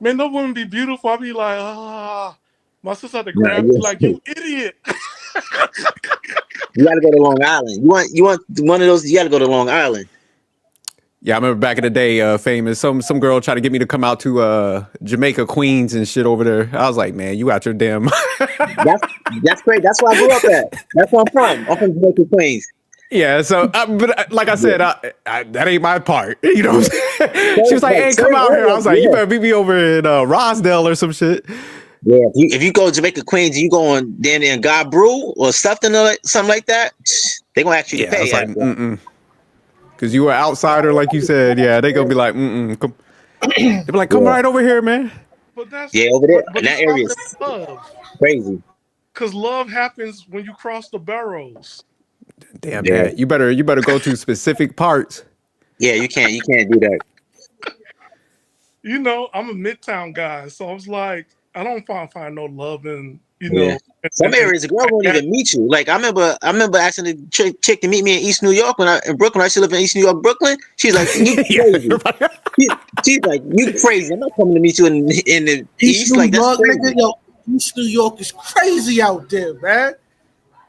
Man, that wouldn't be beautiful. I'd be like, my sister had to grab me like, you idiot. You gotta go to Long Island. You want one of those? You gotta go to Long Island. Yeah, I remember back in the day, famous. Some girl tried to get me to come out to Jamaica, Queens, and shit over there. I was like, man, you out your damn. That's great. That's where I grew up at. That's where I'm from. I'm from Jamaica, Queens. Yeah, so but like I said, that ain't my part. You know what I'm saying? She was like, hey, come out here. I was like, you better meet me over in Rosdale or some shit. Yeah, if you go to Jamaica, Queens, you go on then in God Brew or something like that, they gonna ask you to pay. It's like, because you were outsider, like you said. Yeah, they gonna be like, come. They be like, come right over here, man. But that's over there but in that area. Love. Crazy. Because love happens when you cross the barrows. Damn, man. You better go to specific parts. Yeah, you can't do that. You know, I'm a Midtown guy, so I was like, I don't find no love in, you know. Some areas a girl won't even meet you. Like I remember asking the chick to meet me in East New York in Brooklyn. I used to live in East New York, Brooklyn. She's like, you crazy. She's like, you crazy. I'm not coming to meet you in the East. New like York, that's crazy. nigga, yo, East New York is crazy out there, man.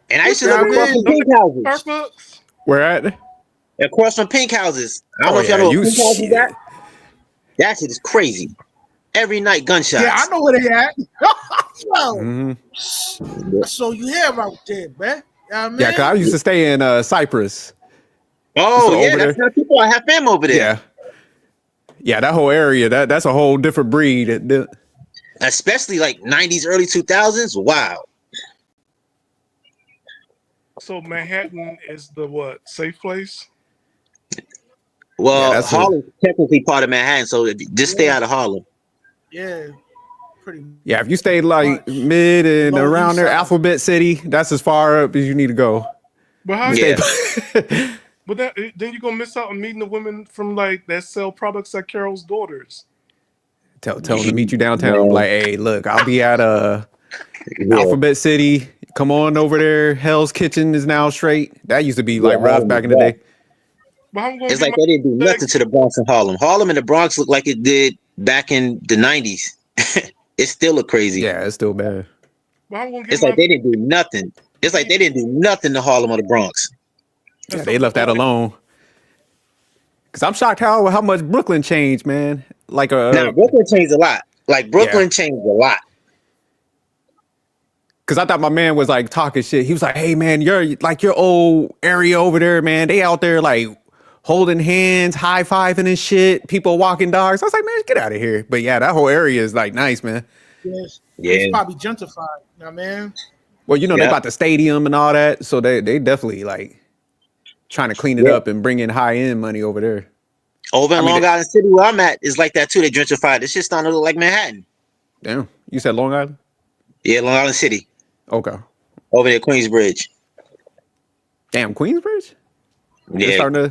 And I used to live across from Pink Houses. Where at? Across from Pink Houses. I don't know if y'all know what Pink Houses at. That shit is crazy. Every night gunshots. Yeah, I know where they at. So you hear out there, man. You know what I mean? Yeah, because I used to stay in Cyprus. Oh, yeah, that's how people I have fam over there. Yeah, that whole area, that's a whole different breed. Especially like 90s, early 2000s. Wow. So Manhattan is the what? Safe place? Well, Harlem's technically part of Manhattan, so just stay out of Harlem. Yeah, pretty much. Yeah, if you stay like mid and around there, Alphabet City, that's as far up as you need to go. But how? But then you're gonna miss out on meeting the women from like that sell products at Carol's Daughters. Tell them to meet you downtown. Like, hey, look, I'll be at Alphabet City. Come on over there. Hell's Kitchen is now straight. That used to be like rough back in the day. It's like they didn't do nothing to the Bronx and Harlem. Harlem and the Bronx look like it did back in the 90s. It still look crazy. Yeah, it's still bad. It's like they didn't do nothing. It's like they didn't do nothing to Harlem or the Bronx. Yeah, they left that alone. Because I'm shocked how much Brooklyn changed, man. Like now, Brooklyn changed a lot. Like Brooklyn changed a lot. Because I thought my man was like talking shit. He was like, hey, man, your old area over there, man. They out there like holding hands, high-fiving and shit. People walking dogs. I was like, man, get out of here. But yeah, that whole area is like nice, man. Yes. Yeah. It's probably gentrified. You know what I mean? Well, you know, they got the stadium and all that. So they definitely like trying to clean it up and bring in high-end money over there. Over in Long Island City where I'm at is like that too. They gentrified. This shit's starting to look like Manhattan. Damn. You said Long Island? Yeah, Long Island City. Okay. Over there, Queensbridge. Damn, Queensbridge? Yeah.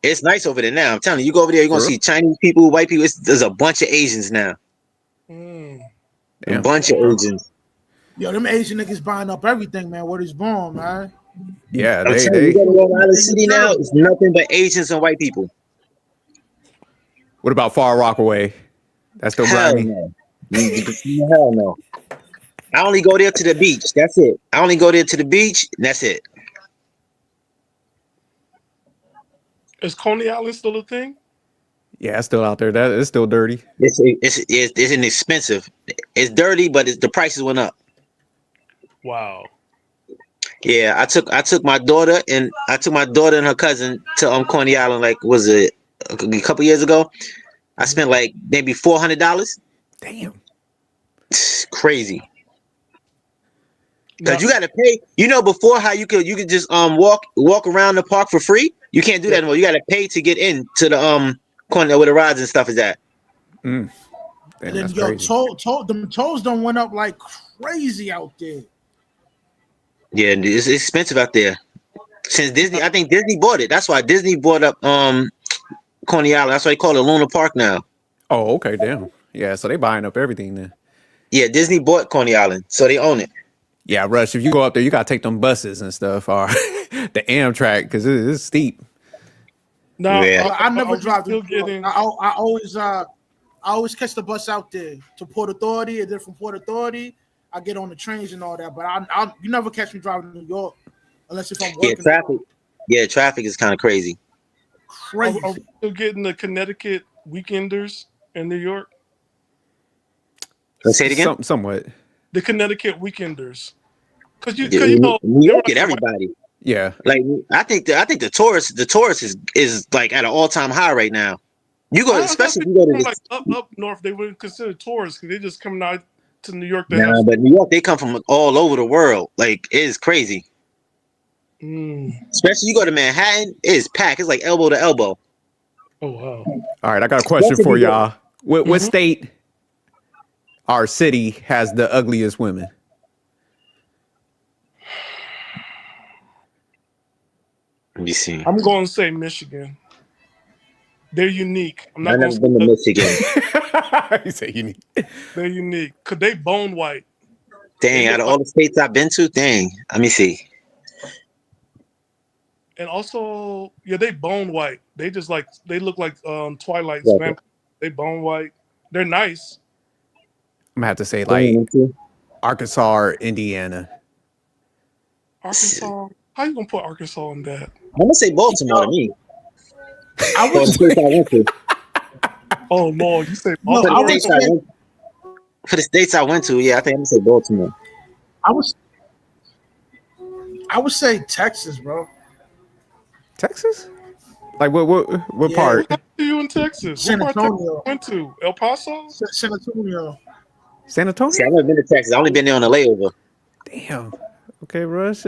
It's nice over there now. I'm telling you, go over there, you're going to see Chinese people, white people. There's a bunch of Asians now. A bunch of Asians. Yo, them Asian niggas buying up everything, man. What is born, man? Yeah, you go to Long Island City now, it's nothing but Asians and white people. What about Far Rockaway? That's still grimy? Hell no. I only go there to the beach. That's it. I only go there to the beach, and that's it. Is Coney Island still a thing? Yeah, it's still out there. That it's still dirty. It's inexpensive. It's dirty, but the prices went up. Wow. Yeah, I took my daughter and her cousin to Coney Island. Like, was it a couple years ago? I spent like maybe $400. Damn, it's crazy. Because you got to pay. You know, before how you could just walk around the park for free. You can't do that anymore. You got to pay to get into the corner where the rides and stuff is at. Damn, and then yo, them tolls done went up like crazy out there. Yeah, it's expensive out there. Since Disney, I think Disney bought it. That's why Disney bought up Coney Island. That's why they call it Luna Park now. Oh, okay, damn. Yeah, so they buying up everything then. Yeah, Disney bought Coney Island, so they own it. Yeah, Rush, if you go up there, you gotta take them buses and stuff, or the Amtrak, because it's steep. No, I never drive. I I always catch the bus out there to Port Authority, and then from Port Authority, I get on the trains and all that. But you never catch me driving to New York unless if I'm Yeah, working. traffic. Yeah, traffic is kind of crazy. Crazy. Are we still getting the Connecticut weekenders in New York? Let's say it again. Somewhat. The Connecticut weekenders, because you New know York get everybody. Yeah, like I think the tourist is like at an all time high right now. You go, especially if you go to like up north, they wouldn't consider tourists because they just coming out to New York to nah, have. but New York they come from all over the world. Like it is crazy. Especially you go to Manhattan, it's packed. It's like elbow to elbow. Oh wow! All right, I got a question for y'all. What state or city has the ugliest women? Let me see. I'm going to say Michigan. They're unique. I'm not I've never been to Michigan. You say unique. They're unique because they bone white. Dang, out of all the states I've been to, dang. Let me see. And also, yeah, they bone white. They just like they look like Twilight's Yeah. vampire. They bone white. They're nice. I'm gonna have to say like Arkansas or Indiana. Arkansas. How you gonna put Arkansas in that? I'm gonna say Baltimore to me. I was For the states I went to. Oh Lord, you say No, Baltimore? For the states I went to, yeah, I think I'm gonna say Baltimore. I would say Texas, bro. Texas? Like what Yeah. part? What are you in Texas? San What part of Antonio. Texas you went to? El Paso? San Antonio. San Antonio? See, I've never been to Texas. I've only been there on a layover. Damn. Okay, Russ.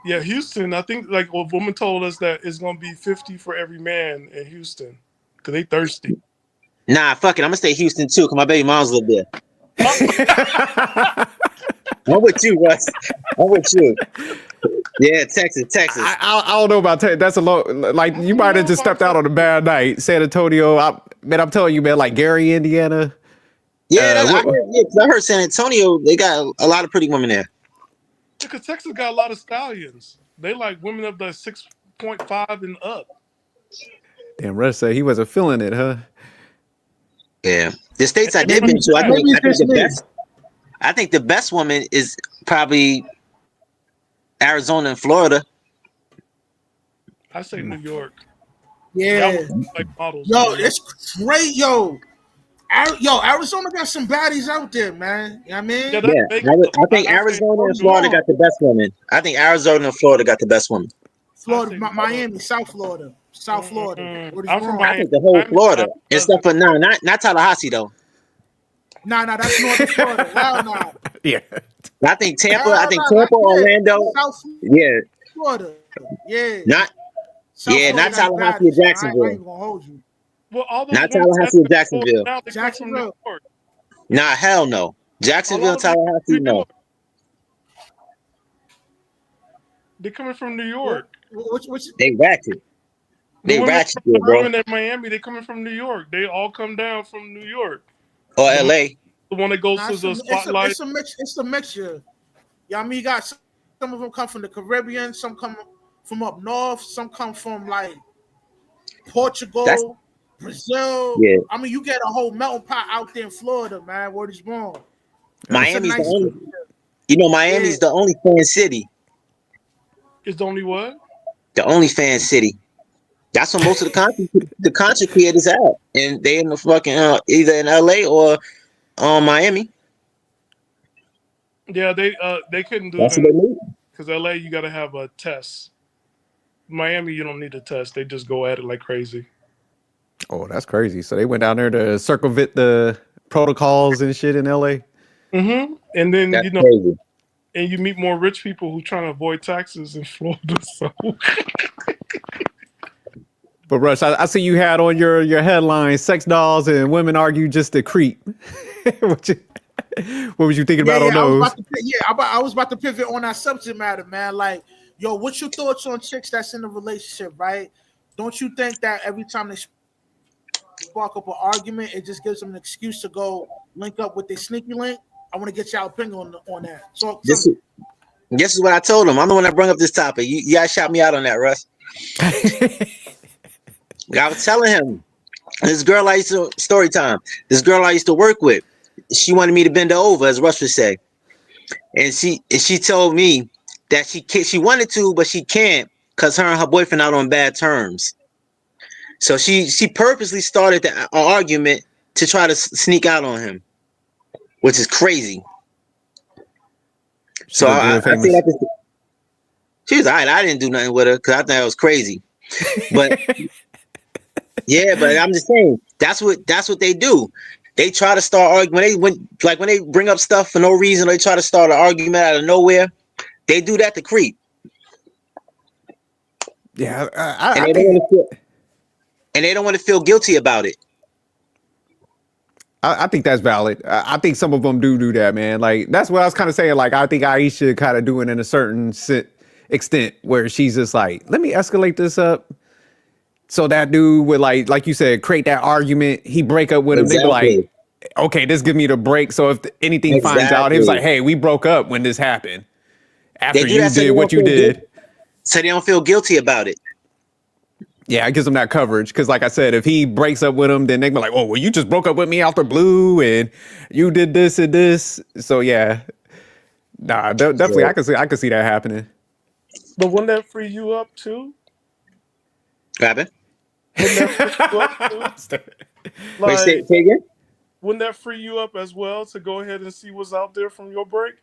Yeah, Houston. I think like a woman told us that it's gonna be 50 for every man in Houston because they thirsty. Nah, fuck it. I'm gonna stay Houston too, cause my baby moms live there. I'm with you, Russ. I'm with you. Yeah, Texas. I don't know about Texas. That's a low. Like you might have just stepped out on a bad night. San Antonio. I'm telling you, man. Like Gary, Indiana. Yeah, I heard San Antonio. They got a lot of pretty women there. Because Texas got a lot of stallions. They like women of the 6.5 and up. Damn, Russ said he wasn't feeling it, huh? Yeah, the states I did been to, I think the best woman is probably Arizona and Florida. I say New York. Yeah. Like models. Yo, it's great, yo. Arizona got some baddies out there, man. You know what I mean? Yeah, I think Arizona and Florida got the best women. I think Arizona and Florida got the best women. Florida, Miami, South Florida. I'm from Miami. I think the whole Florida, except for not Tallahassee though. Nah, that's Northern Florida. Wow, nah. Yeah. I think Tampa. Orlando. South Florida. Yeah. Not Tallahassee or Jacksonville. I ain't gonna hold you. Well, all not Tallahassee or Jacksonville. Jacksonville. Nah, hell no. Jacksonville, Tallahassee, no. They're coming from New York. They ratchet. They ratchet, bro. Women in Miami, they're coming from New York. They all come down from New York. Or LA. The one that goes to the spotlight. It's a mixture. Yeah, I mean, you got some of them come from the Caribbean, some come from up north, some come from like Portugal, Brazil. Yeah. I mean, you get a whole melting pot out there in Florida, man. Word is born. Miami's the only. You know, Miami's the only fan city. It's the only what? The only fan city. That's where most of the content creators at, and they in the fucking either in LA or Miami. Yeah, they couldn't do that because LA you got to have a test. Miami you don't need a test. They just go at it like crazy. Oh, that's crazy. So they went down there to circumvent the protocols and shit in LA. Mm-hmm. And then that's crazy. And you meet more rich people who trying to avoid taxes in Florida. So. But Rush, I see you had on your headline, sex dolls and women argue just to creep. What was you thinking about on those? I was about to pivot on that subject matter, man. Like, yo, what's your thoughts on chicks that's in a relationship, right? Don't you think that every time they spark up an argument, it just gives them an excuse to go link up with their sneaky link? I want to get y'all opinion on that. So this is what I told him. I'm the one that brought up this topic. You guys shout me out on that, Russ. I was telling him, This girl I used to story time. This girl I used to work with, she wanted me to bend her over, as Russ would say, and she told me that she wanted to, but she can't because her and her boyfriend out on bad terms. So she purposely started an argument to try to sneak out on him, which is crazy. So I think that she was all right. I didn't do nothing with her because I thought it was crazy. But yeah, but I'm just saying that's what they do. They try to start arguing when they bring up stuff for no reason. They try to start an argument out of nowhere. They do that to creep. Yeah, and they don't want to feel guilty about it. I think that's valid. I think some of them do that, man. Like that's what I was kind of saying. Like I think Ayesha kind of doing in a certain extent where she's just like, let me escalate this up. So that dude would like you said, create that argument. He break up with him. They be like, okay, this give me the break. So if anything finds out, he was like, hey, we broke up when this happened. After you did what you did. So they don't feel guilty about it. Yeah, it gives them that coverage. Because like I said, if he breaks up with him, then they be like, oh, well, you just broke up with me out the blue and you did this and this. So yeah. Nah, definitely I can see that happening. But wouldn't that free you up too? Wouldn't that say again? Wouldn't that free you up as well to go ahead and see what's out there from your break?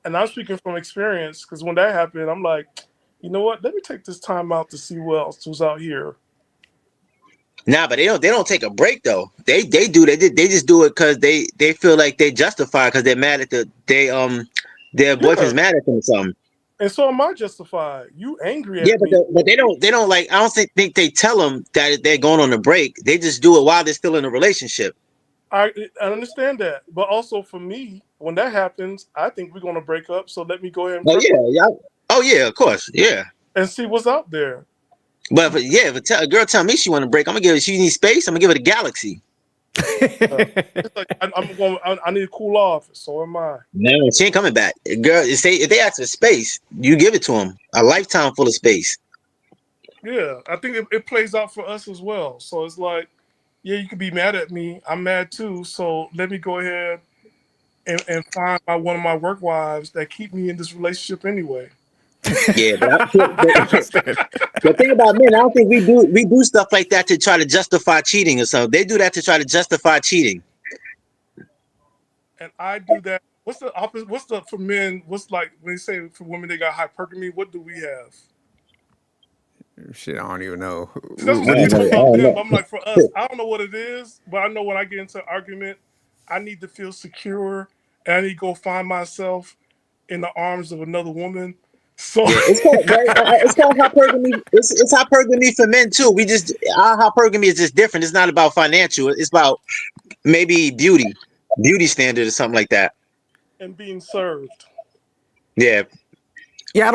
And I'm speaking from experience because when that happened, I'm like, you know what? Let me take this time out to see what else was out here. Nah, but they don't take a break though. They just do it because they feel like they justify because they're mad at their boyfriend's mad at them or something. And so am I justified? You angry at me? But they don't like. I don't think they tell them that they're going on a break. They just do it while they're still in a relationship. I understand that, but also for me, when that happens, I think we're going to break up. So let me go ahead and Oh yeah, of course, yeah. And see what's out there. But if a girl tell me she want to break, I'm gonna give it. She needs space. I'm gonna give it a galaxy. It's like, I need to cool off. So am I. No, she ain't coming back. Girl, if they ask for space, you give it to them. A lifetime full of space. Yeah, I think it plays out for us as well. So it's like, yeah, you can be mad at me. I'm mad too. So let me go ahead and find one of my work wives that keep me in this relationship anyway. Yeah, but the thing about men, I don't think we do stuff like that to try to justify cheating or something. They do that to try to justify cheating. And I do that. What's the opposite? What's the for men? What's like when they say for women they got hypergamy? What do we have? Shit, I don't even know. That's what I'm talking about them. I'm like, for us, I don't know what it is, but I know when I get into an argument, I need to feel secure, and I need to go find myself in the arms of another woman. So it's called hypergamy. It's hypergamy for men too. Our hypergamy is just different. It's not about financial. It's about maybe beauty standard or something like that. And being served. Yeah. Yeah, I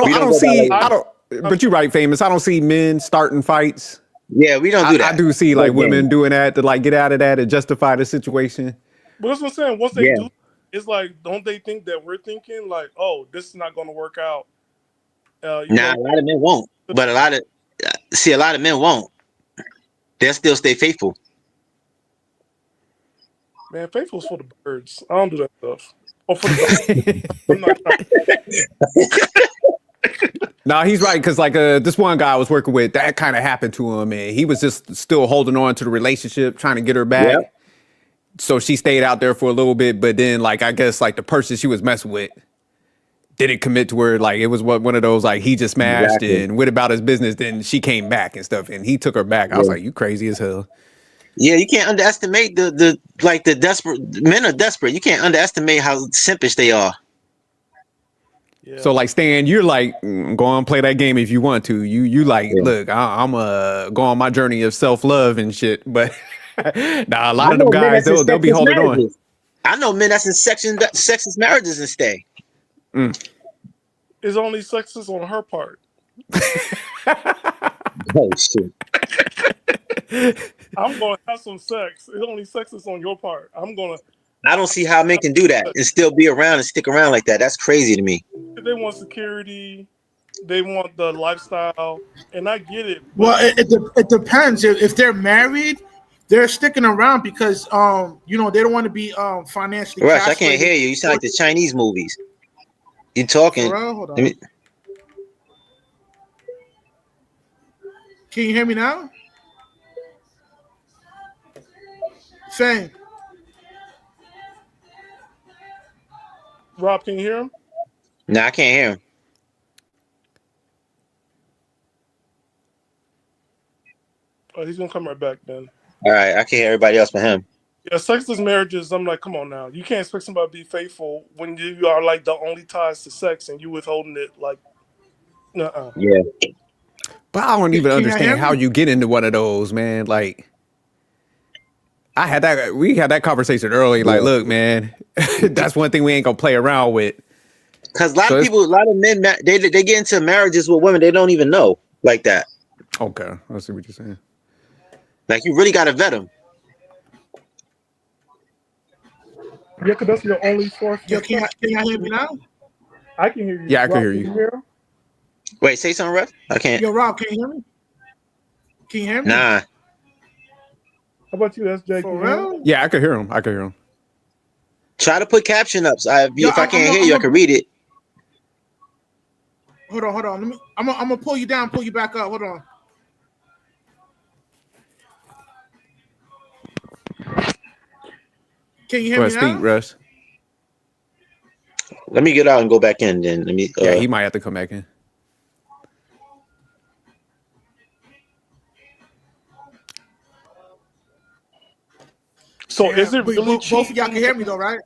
don't. But you're right, Famous. I don't see men starting fights. Yeah, we don't do that. I do see like women doing that to like get out of that and justify the situation. But that's what I'm saying. Once they do, it's like, don't they think that we're thinking like, oh, this is not going to work out? A lot of men won't. But a lot of men won't. They'll still stay faithful. Man, faithful's for the birds. I don't do that stuff. Or for the I'm not No, he's right, because like this one guy I was working with, that kind of happened to him, and he was just still holding on to the relationship, trying to get her back. Yep. So she stayed out there for a little bit, but then like I guess like the person she was messing with didn't commit to her. Like it was one of those like he just smashed and went about his business. Then she came back and stuff, and he took her back. I was like, you crazy as hell. Yeah, you can't underestimate the desperate men are desperate. You can't underestimate how simpish they are. Yeah. So like Stan, you're like, go on play that game if you want to. You like, look, I'm go on my journey of self-love and shit. But nah, a lot of them guys they'll be holding on. I know men that's in sexist marriages and stay. It's only sexist on her part. Oh shit. I'm gonna have some sex. It's only sexist on your part. I don't see how men can do that and still be around and stick around like that. That's crazy to me. They want security. They want the lifestyle, and I get it. Well, it depends. If they're married they're sticking around because they don't want to be financially Rush, I can't castrated. hear you. You sound like the Chinese movies. You For talking? real, hold Let on. me. Can you hear me now? Fang. Rob, can you hear him? Nah, I can't hear him. Oh, he's gonna come right back then. All right, I can hear everybody else but him. Yeah, sexless marriages. I'm like, come on now. You can't expect somebody to be faithful when you are like the only ties to sex and you withholding it. Like, nuh-uh. Yeah. But I don't even Can you hear understand how me? you get into one of those, man. Like, we had that conversation early. Like, Yeah. look, man, that's one thing we ain't gonna play around with. Because a So it's lot of men, they get into marriages with women they don't even know like that. okay. I see what you're saying. Like you really got to vet them. Yeah, because that's your only source for Yo, can sex. y'all hear me now? I can hear you. Yeah, I can Rob, hear can you. you hear him? Wait, say something, Ruff? I can't. Yo, Rob, can you hear me? Can you hear me? Nah. How about you, SJ? For Can you hear him? real? Yeah, I could hear him. I could hear him. Try to put caption up. So Yo, if I can't hear you, I can read it. Hold on. I'm gonna pull you down, pull you back up. Hold on. Can you Go hear ahead, me speak, now? Russ. Let me get out and go back in. Then let me. Yeah, he might have to come back in. So Yeah, is it but really both of y'all can cheating? hear me though, right?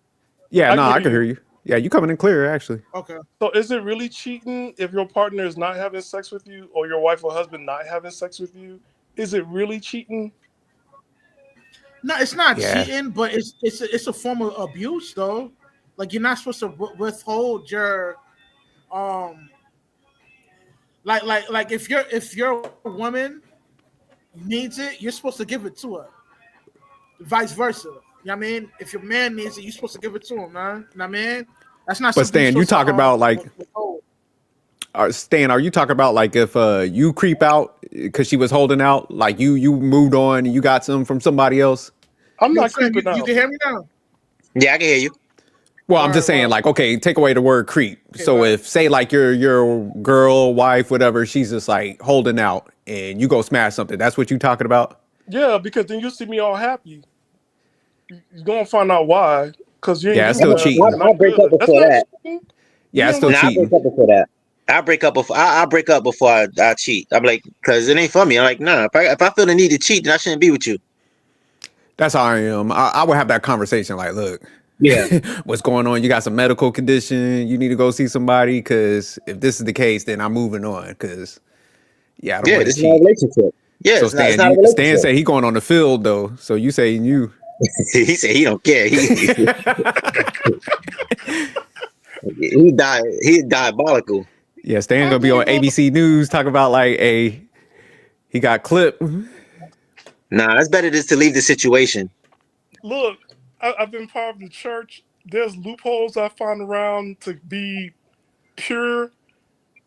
Yeah, I no, can I hear can you. hear you. Yeah, you coming in clear, actually. Okay. So is it really cheating if your partner is not having sex with you or your wife or husband not having sex with you? Is it really cheating? No, it's not Yeah. cheating, but it's a form of abuse though. Like you're not supposed to withhold your um like if your woman needs it, you're supposed to give it to her. Vice versa. You know what I mean? If your man needs it, you're supposed to give it to him, man. You know what I mean? That's not But something you're Stan, you supposed to talk about like, withhold. Stan, are you talking about like if you creep out because she was holding out, like you moved on and you got some from somebody else? I'm Yo, not friend, creeping you out. can hear me now? Yeah, I can hear you. Well, All I'm right, just saying, well, like, okay, take away the word creep. okay, So well. if say like your girl, wife, whatever, she's just like holding out and you go smash something, that's what you talking about? Yeah, because then you see me all happy. You're gonna find out why. Because you ain't Yeah, it's give me still nothing cheating. and I'll I'm break up good. That's before not that. cheating. You Yeah, it's didn't still wait. Nah, I'll break cheating. up before that. I'll break up before I break up before I cheat. I'm like, cause it ain't for me. I'm like, nah. If I feel the need to cheat, then I shouldn't be with you. That's how I am. I would have that conversation like, look, Yeah. what's going on? You got some medical condition. You need to go see somebody because if this is the case, then I'm moving on because, yeah, I don't Yeah, want to this is not a cheat. relationship. Yeah, So it's Stan, not a Stan relationship. say he going on the field though. So you saying you. He said he don't care. He died. He's diabolical. Yeah, Stan I gonna be on mean, ABC News talking about like he got clipped. Nah, it's better just to leave the situation. Look, I've been part of the church. There's loopholes I find around to be pure.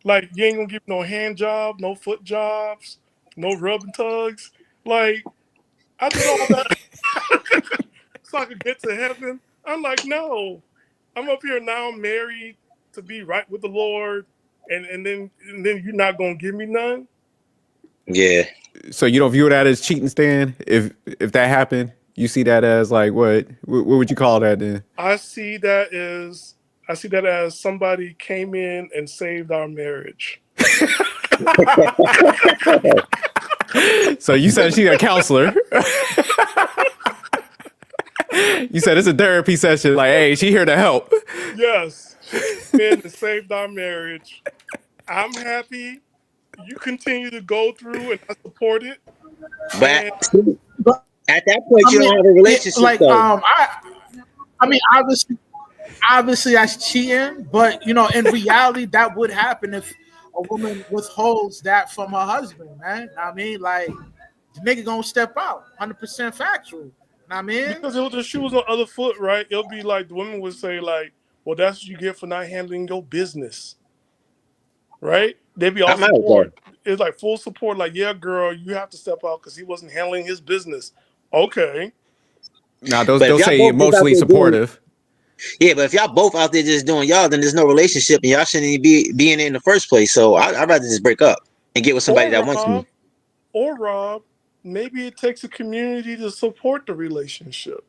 Like you ain't gonna give no hand job, no foot jobs, no rub and tugs. Like I did all that so I could get to heaven. I'm like, no. I'm up here now, married to be right with the Lord, and then you're not gonna give me none. Yeah. So you don't view that as cheating, Stan? If that happened, you see that as like what would you call that then? I see that as somebody came in and saved our marriage. So you said she a counselor. You said it's a therapy session. Like, hey, she here to help. Yes, she came in and saved our marriage. I'm happy. You continue to go through, and I support it. But And but at that point, I you mean, don't have a yeah, relationship, like though. I mean, obviously that's cheating, but in reality, that would happen if a woman withholds that from her husband, man. I mean, like the nigga gonna step out, 100% factual. I mean, because it was the shoes on the other foot, right? It'll be like the women would say, like, "Well, that's what you get for not handling your business." Right? They'd be all I'm out, though. support. It's like full support. Like, yeah, girl, you have to step out because he wasn't handling his business. Okay. Now But if they'll y'all say both just out emotionally there doing, supportive. yeah, but if y'all both out there just doing y'all, then there's no relationship, and y'all shouldn't even be in it in the first place. So I'd rather just break up and get with somebody that Or wants me. Rob, maybe it takes a community to support the relationship.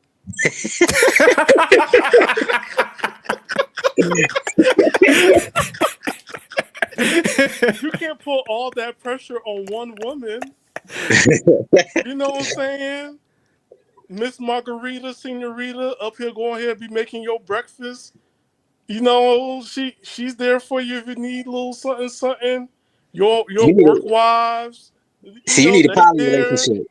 You can't put all that pressure on one woman. You know what I'm saying? Miss Margarita, Senorita, up here going here be making your breakfast. You know, she's there for you if you need a little something, something. Your You need work a wives, see. You need a they poly there relationship.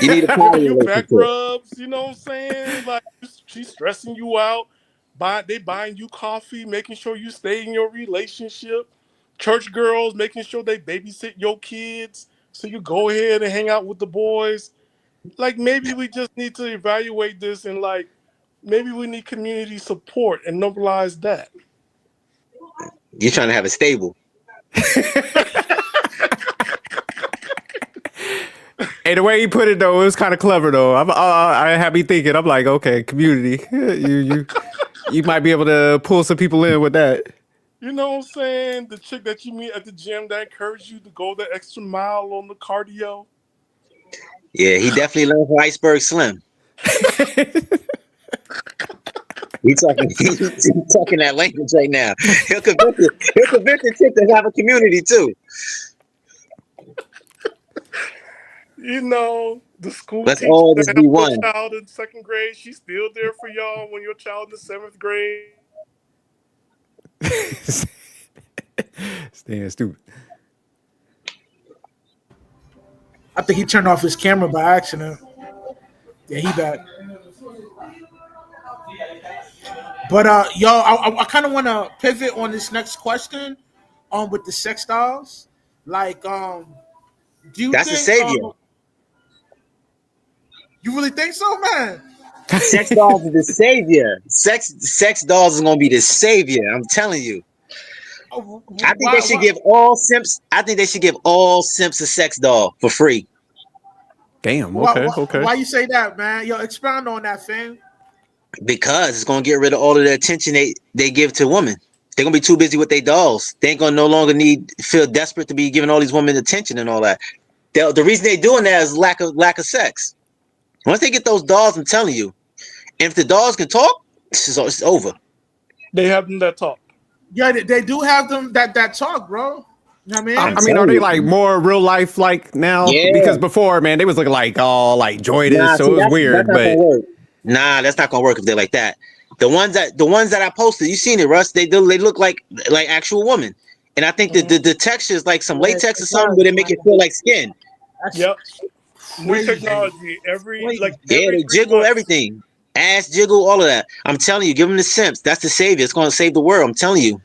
You need a giving poly you back relationship. rubs. You know what I'm saying? Like she's stressing you out. They buying you coffee, making sure you stay in your relationship. Church girls making sure they babysit your kids so you go ahead and hang out with the boys. Like maybe we just need to evaluate this and like maybe we need community support and normalize that. You're trying to have a stable. Hey, the way he put it though, it was kind of clever though. I had me thinking. I'm like, okay, community. You might be able to pull some people in with that. You know what I'm saying? The chick that you meet at the gym that encouraged you to go the extra mile on the cardio. Yeah, he definitely learned from Iceberg Slim. He's talking. He's talking that language right now. He'll convince the chick to have a community too. You know, the school Let's teacher all that just be helped your one. child in second grade, she's still there for y'all when your child in the seventh grade. Staying stupid. I think he turned off his camera by accident. Yeah, he back. But yo, I kind of want to pivot on this next question, with the sex dolls. Like, do you That's a think, savior. you really think so, man? Sex dolls is the savior. Sex dolls is gonna be the savior. I'm telling you. I think they Why? should give all simps. I think they should give all simps a sex doll for free Damn. Why, Okay. why, Okay. why you say that, man? Yo, expound on that, fam. because it's gonna get rid of all of the attention they give to women. They're gonna be too busy with their dolls. They ain't gonna no longer feel desperate to be giving all these women attention and all that. The reason they doing that is lack of sex. Once they get those dolls, I'm telling you, and if the dolls can talk, it's over. They have them that talk. Yeah, they do have them that talk, bro. You know what I I'm mean? I mean, are telling they you. like more real life like now? Yeah. Because before, man, they was looking like all like joyous, Nah, so see it was that's weird. not gonna But work. Nah, that's not gonna work if they're like that. The ones that I posted, you seen it, Russ? They look like actual women. And I think that Mhm. the texture is like some Yeah, latex or it something does, where they make man. it feel like skin. That's Yep. New crazy. technology. Every Crazy. Yeah, every they three jiggle months. everything. Ass jiggle, all of that. I'm telling you, give them the simps. That's the savior. It's gonna save the world. I'm telling you.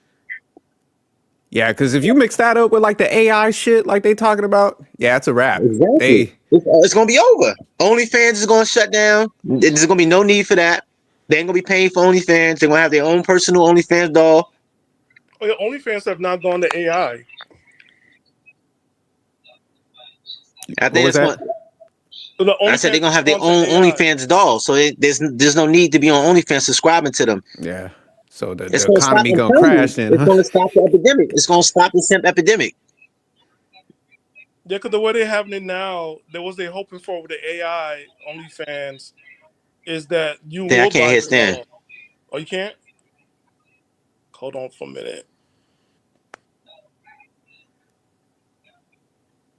yeah, because if you mix that up with like the AI shit, like they talking about, yeah, it's a wrap. Exactly. They It's gonna be over. OnlyFans is gonna shut down. There's gonna be no need for that. They ain't gonna be paying for OnlyFans. They're gonna have their own personal OnlyFans doll. Oh, yeah, OnlyFans have now gone to AI. I what think was it's that? going. So the I said OnlyFans they're gonna has have their gone to own AI. OnlyFans doll. So there's no need to be on OnlyFans subscribing to them. Yeah. So It's the gonna stop. economy I'm gonna telling you, crash then, it's huh? gonna stop the epidemic. It's gonna stop the simp epidemic. Yeah, because the way they're having it now, there was they hoping for with the AI OnlyFans is that you Then I will can't buy hit the stand. doll. Oh, you can't? Hold on for a minute.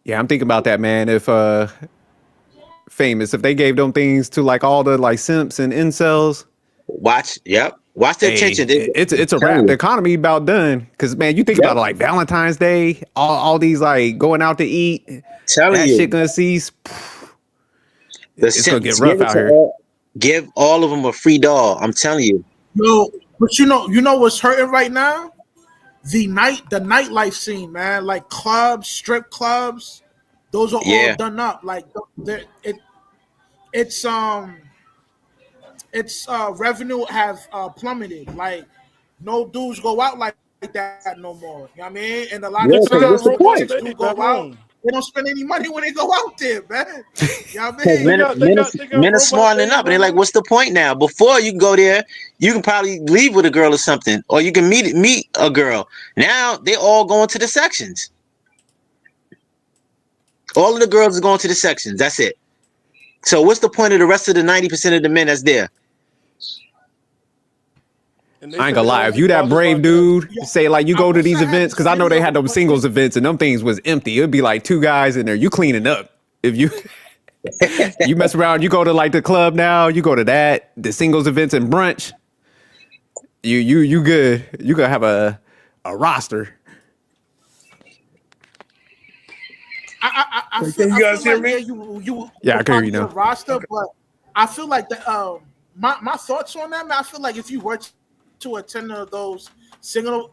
Yeah, I'm thinking about that, man. If famous, if they gave them things to like all the like simps and incels, Watch. Yep. Watch the attention. hey, it's I'm a telling wrap. The you. economy about done. Because man, you think Yep. about it, like Valentine's Day, all these like going out to eat, Telling that shit you. gonna cease. The It's gonna get simps. Give rough it out to here. all. Give all of them a free doll. I'm telling you. Yo, but you know what's hurting right now? The nightlife scene, man. Like clubs, strip clubs, those are all Yeah. done up. Like it's its revenue have plummeted. Like no dudes go out like that no more. You know what I mean? And a lot of Yeah, Yeah. because Because you times got what's the when rope on point? chicks do stage, not go out, room. They don't spend any money when they go out there, man. You know what I Because mean? men are smartening up, and they're like, "What's the point now?" Before you can go there, you can probably leave with a girl or something, or you can meet a girl. Now they all going to the sections. All of the girls are going to the sections. That's it. So what's the point of the rest of the 90% of the men that's there? I ain't gonna lie. If you that brave dude, say like you go to these events, because I know they had them singles events and them things was empty. It'd be like 2 guys in there. You cleaning up. If you you mess around, you go to like the club now. You go to the singles events and brunch. You good. You gonna have a roster. I Can you guys feel hear like, me? Yeah, I can hear you now. a roster, but I feel like my thoughts on that, man. I feel like if you were to attend those single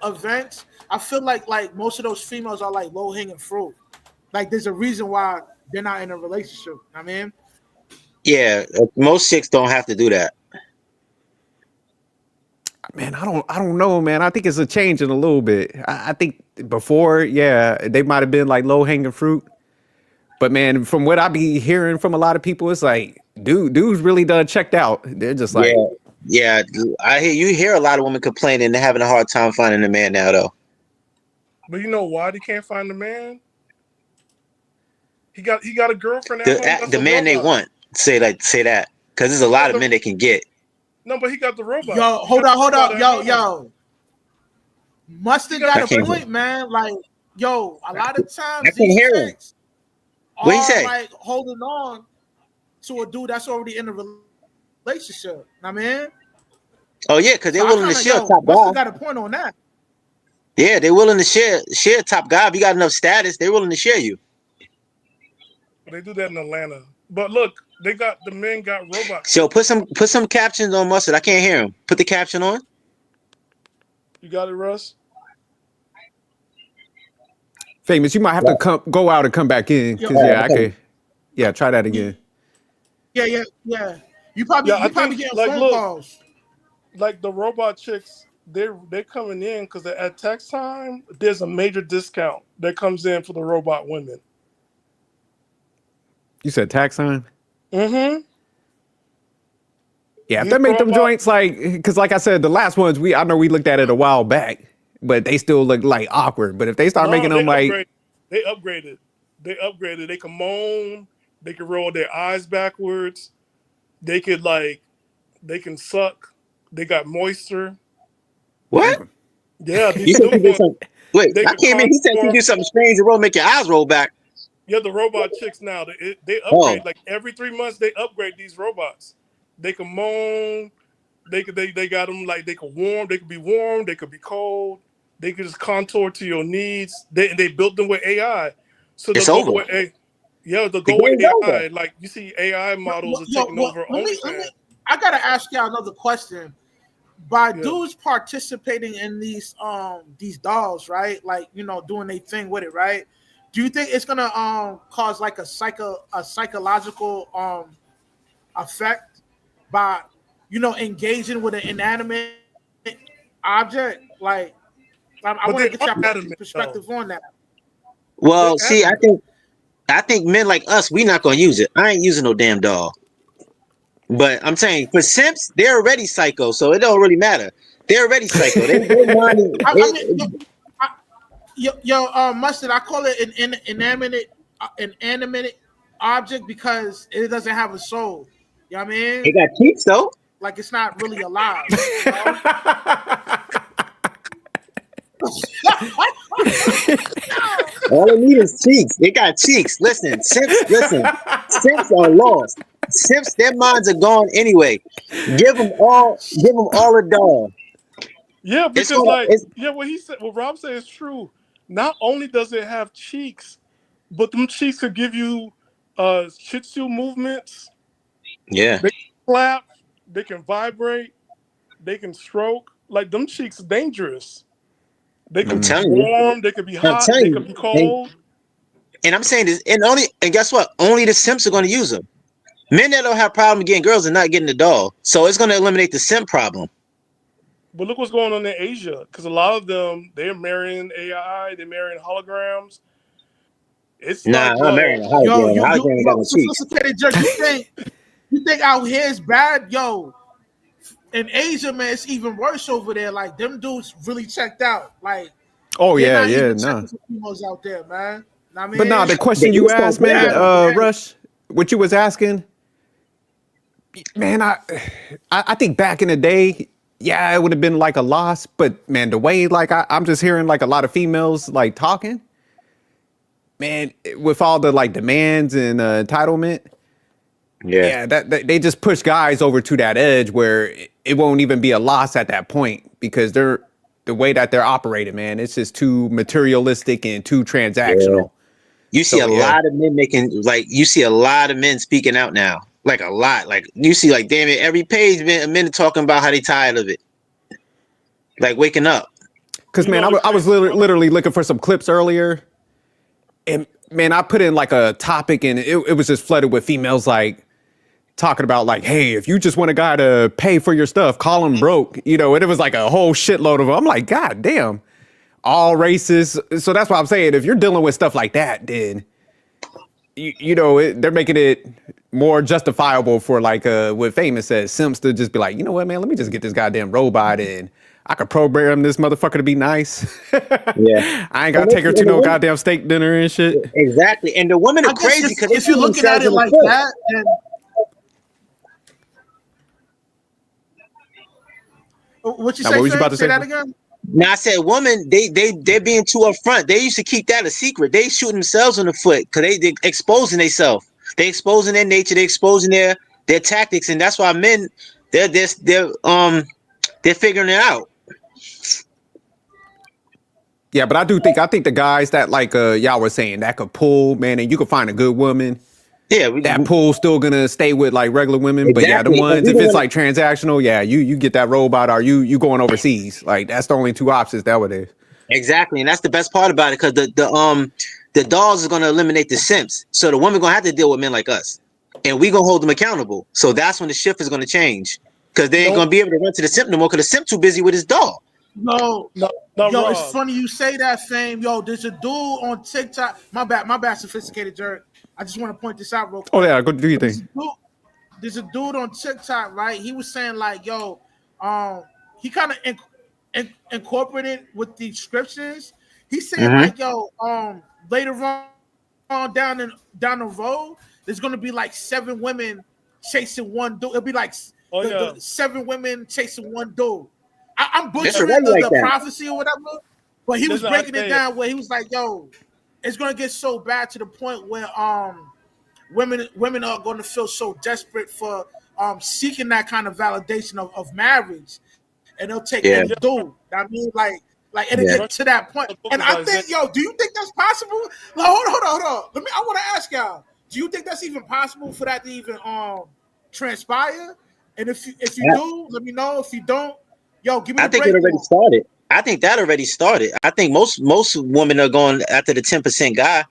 events, I feel like most of those females are like low hanging fruit. Like there's a reason why they're not in a relationship. I mean, Yeah, most chicks don't have to do that. Man, I don't know, man. I think it's a change in a little bit. I think before, yeah, they might have been like low hanging fruit. But man, from what I be hearing from a lot of people, it's like, dudes really done checked out. They're just like, Yeah. You hear a lot of women complaining they're having a hard time finding a man now, though. But you know why they can't find a man? He got a girlfriend at home. The man they want. Say that, because there's a lot of men they can get. No, but he got the robot. Yo, hold up, yo. Mustard got a point, man. Like, yo, a lot of times these chicks are like holding on to a dude that's already in a relationship. I mean, oh yeah, because they're willing to share top guy. Mustard got a point on that. Yeah, they're willing to share top guy. If you got enough status, they're willing to share you. They do that in Atlanta. But look, the men got robots. So put some captions on Mustard. I can't hear him. Put the caption on. You got it, Russ? Famous, you might have to go out and come back in. Because I could. Yeah, try that again. Yeah. You probably getting phone calls. Like the robot chicks, they're coming in because at tax time, there's a major discount that comes in for the robot women. You said tax time? Mm-hmm. Yeah, if they make them joints like, because like I said, the last ones I know we looked at it a while back, but they still look like awkward. But if they start making them like, they upgraded. They can moan. They can roll their eyes backwards. They can suck. They got moisture. What? Yeah. Wait, I can't remember. He said you do something strange and make your eyes roll back. Yeah, the robot chicks now, they upgrade. Like every 3 months they upgrade these robots. They can moan. They got them like they can warm. They could be warm. They could be cold. They could just contour to your needs. They built them with AI. So it's over. They'll go with AI. Over. Like you see AI models are taking over. I gotta ask y'all another question. By dudes participating in these dolls, right? Like, doing their thing with it, right? Do you think it's gonna cause like a psychological effect by engaging with an inanimate object? Like, I want to get your perspective on that. Well, see, I think men like us, we not gonna use it. I ain't using no damn doll. But I'm saying for simps, they're already psycho, so it don't really matter. They're already psycho. Mustard, I call it an inanimate object because it doesn't have a soul. You know what I mean? It got cheeks though. Like it's not really alive. All it needs is cheeks. It got cheeks. Listen, simps are lost. Simps, their minds are gone anyway. Give them all a doll. Yeah, because what Rob said is true. Not only does it have cheeks, but them cheeks could give you shih tzu movements. Yeah. They can clap, they can vibrate, they can stroke. Like them cheeks are dangerous. They can be warm, they can be hot, they can be cold. And I'm saying this, and guess what? Only the simps are going to use them. Men that don't have problem getting girls are not getting the doll. So it's going to eliminate the simp problem. But look what's going on in Asia, because a lot of them, they're marrying AI, they're marrying holograms. It's Nah, like I'm marrying a house Yo, girl. House girl ain't got no cheeks. sophisticated jerk. You think out here is bad? Yo, in Asia, man, it's even worse over there. Like them dudes really checked out. Like Oh they're yeah, not yeah, even no. checking for females out there, man. Know what I But nah, mean, the The question you East Coast asked, bad man, bad though. over there. Rush, what you was asking, man, I think back in the day, yeah, it would have been like a loss. But man, the way like I'm just hearing like a lot of females like talking, man, with all the like demands and entitlement. Yeah. Yeah, that they just push guys over to that edge where it won't even be a loss at that point because they're the way that they're operating, man. It's just too materialistic and too Yeah. transactional. You see So a yeah, lot of men you see a lot of men speaking out now. Like a lot. Like you see like damn it, every page men are talking about how they tired of it. Like waking up. because You man, know the I was crazy part? literally looking for some clips earlier, and man, I put in like a topic and it was just flooded with females like talking about like, hey, if you just want a guy to pay for your stuff, call him broke, you know. And it was like a whole shitload of them. I'm like, god damn, all races. So that's why I'm saying if you're dealing with stuff like that, then you know they're making it more justifiable for like what Famous says, Simps to just be like, you know what, man, let me just get this goddamn robot and I could program this motherfucker to be nice. Yeah. I ain't And, gotta take her to and the no women, goddamn steak dinner and shit. exactly. And the women are I guess crazy because they if you're shoot looking at themselves it in the like foot. that, then what you Now, say? what was you about to Say say? that again. Now I said women, they're being too upfront. They used to keep that a secret. They shooting themselves in the foot because they exposing themselves. They exposing their nature. They exposing their tactics, and that's why men they're figuring it out. Yeah, but I think the guys that like y'all were saying that could pull, man, and you could find a good woman. Yeah, That pool's still gonna stay with like regular women, but yeah, the exactly. And ones we if don't it's want like transactional, yeah, you get that robot or you going overseas. Like that's the only two options nowadays. exactly, and that's the best part about it because the dolls is gonna eliminate the simps, so the women gonna have to deal with men like us, and we gonna hold them accountable. So that's when the shift is gonna change because they ain't No, gonna be able to run to the simp no more because the simp too busy with his doll. No, no, no, yo, it's Rob. funny you say that, Fame. Yo, there's a dude on TikTok. My bad, sophisticated jerk. I just want to point this out real Oh quick. yeah, go do your But thing. there's a dude on TikTok, right? He was saying like, yo, he kind of incorporated with the scriptures. He's saying Mm-hmm. like, yo, later on down the road, there's gonna be like 7 women chasing one dude. It'll be like Oh yeah, the 7 women chasing one dude. I'm It's yeah. butchering already like the that. prophecy or whatever, but he was Listen, breaking it Isaiah. down where he was like, yo, it's gonna get so bad to the point where women are going to feel so desperate for seeking that kind of validation of marriage, and they'll take Yeah, any dude. I mean, like it'll yeah. get to that point. The book And of I Isaiah. think, yo, do you think that's possible? Like, hold on. I want to ask y'all, do you think that's even possible for that to even transpire? And if you do, let me know. If you don't, yo, give me I the think it already breakdown. started. I think that already started. I think most women are going after the 10% guy.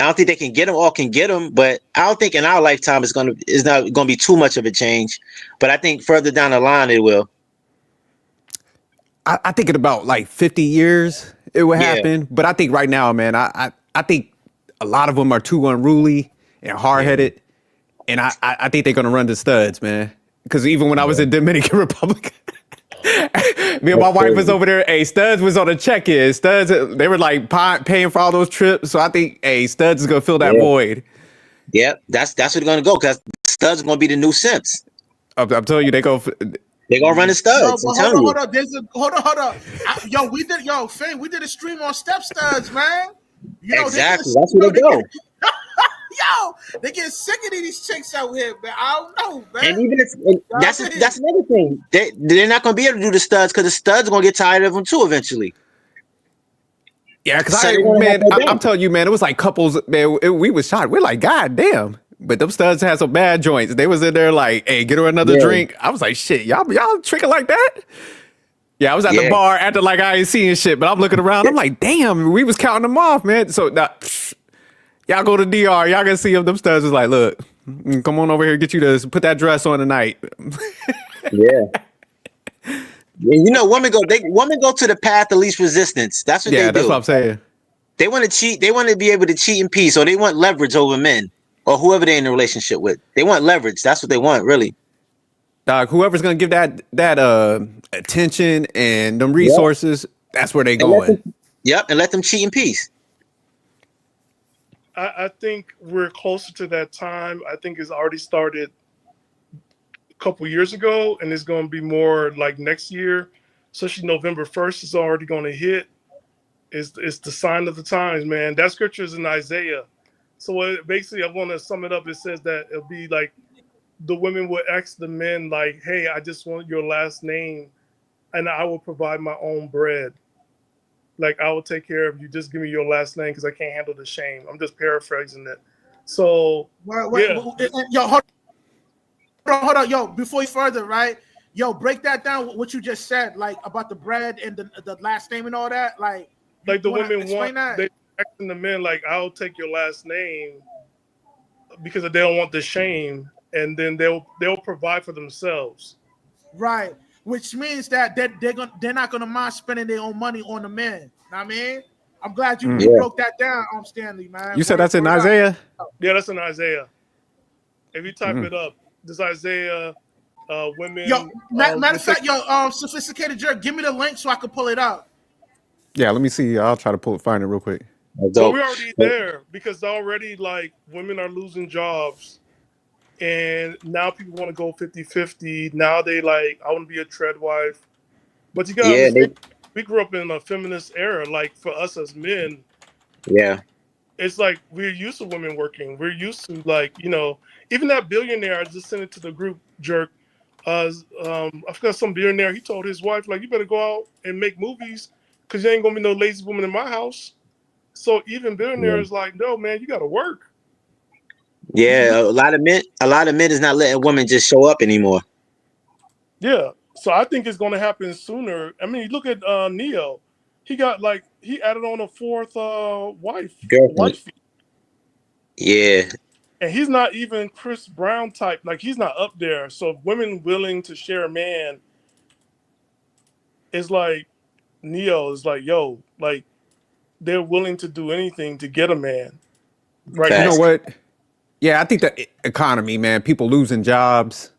I don't think they can get him. All can get him, but I don't think in our lifetime it's not gonna be too much of a change. But I think further down the line it will. I think in about like 50 years it will Yeah, happen. But I think right now, man, I think a lot of them are too unruly and hard yeah, headed, and I think they're gonna run to studs, man. Because even when I was yeah. in Dominican Republic, me and That's my wife was crazy. over there. Hey, Studs was on a check-in. Studs, they were like paying for all those trips. So I think, hey, Studs is gonna fill that Yeah, void. yeah. That's what they're gonna go because studs are gonna be the new simps. I'm telling you, they go. They're gonna run the Yo, studs. but I'm telling hold you. on. Hold on. Fame, we did a stream on Step Studs, man. You know, Exactly. That's where they go. they get sick of these chicks out here, man. I don't know, And man. even if and Y'all been- that's another thing. They're not gonna be able to do the studs because the studs are gonna get tired of them too eventually. Yeah, because So they're gonna have to I'm adapt. telling you, man, it was like couples, man, we was shocked. We're like, God damn. But them studs had some bad joints. They was in there like, hey, get her another Yeah, drink. I was like, shit, y'all drinking like that? Yeah, I was at the yeah. bar acting like I ain't seeing shit, but I'm looking around. I'm like, damn, we was counting them off, man. So now, y'all go to DR, y'all gonna see them. Them studs was like, look, come on over here, get you to put that dress on tonight. Yeah. And you know, women go to the path of least resistance. That's what they Yeah, that's what do. I'm saying. They want to cheat. They want to be able to cheat in peace, or they want leverage over men or whoever they're in a relationship with. They want leverage. That's what they want, really. Dog, whoever's gonna give that attention and them Yep. resources, that's where they And let going. them, yep, and let them cheat in peace. I think we're closer to that time. I think it's already started a couple years ago, and it's going to be more like next year. Especially November 1st is already going to hit. It's the sign of the times, man. That scripture is in Isaiah. So basically, I want to sum it up. It says that it'll be like the women would ask the men, like, "Hey, I just want your last name, and I will provide my own bread. Like, I will take care of you. Just give me your last name because I can't handle the shame." I'm just paraphrasing it. So, yeah. Yo, hold on, yo. Before you further, right? Yo, break that down. What you just said, like about the bread and the last name and all that. Like The you women explain that? they asking the men, like, I'll take your last name because they don't want the shame, and then they'll provide for themselves. Right. Which means that they're not gonna mind spending their own money on the men. Know what I mean? I'm glad you Yeah. broke that down, Stanley, man. You said that's in Word up. Isaiah? Yeah, that's in Isaiah. If you type it up, this Isaiah women. Yo, matter of fact, yo, sophisticated jerk, give me the link so I can pull it up. Yeah, let me see. I'll try to find it real quick. But we're already there because already, like, women are losing jobs, and now people want to go 50-50. Now they like, I want to be a tread wife. But you gotta Yeah, understand, we grew up in a feminist era. Like, for us as men, yeah. it's like we're used to women working. We're used to, like, even that billionaire. I just sent it to the group, jerk. I forgot some billionaire. He told his wife, like, you better go out and make movies because there ain't gonna be no lazy woman in my house. So even billionaires like, no, man, you gotta work. Yeah, a lot of men is not letting women just show up anymore. Yeah. So I think it's gonna happen sooner. I mean, look at Neo. He added on a fourth Girlfriend. wifey. Yeah. And he's not even Chris Brown type. Like, he's not up there. So if women willing to share a man, it's like Neo is like, yo, like, they're willing to do anything to get a man right You know now. what? Yeah, I think the economy, man, people losing jobs.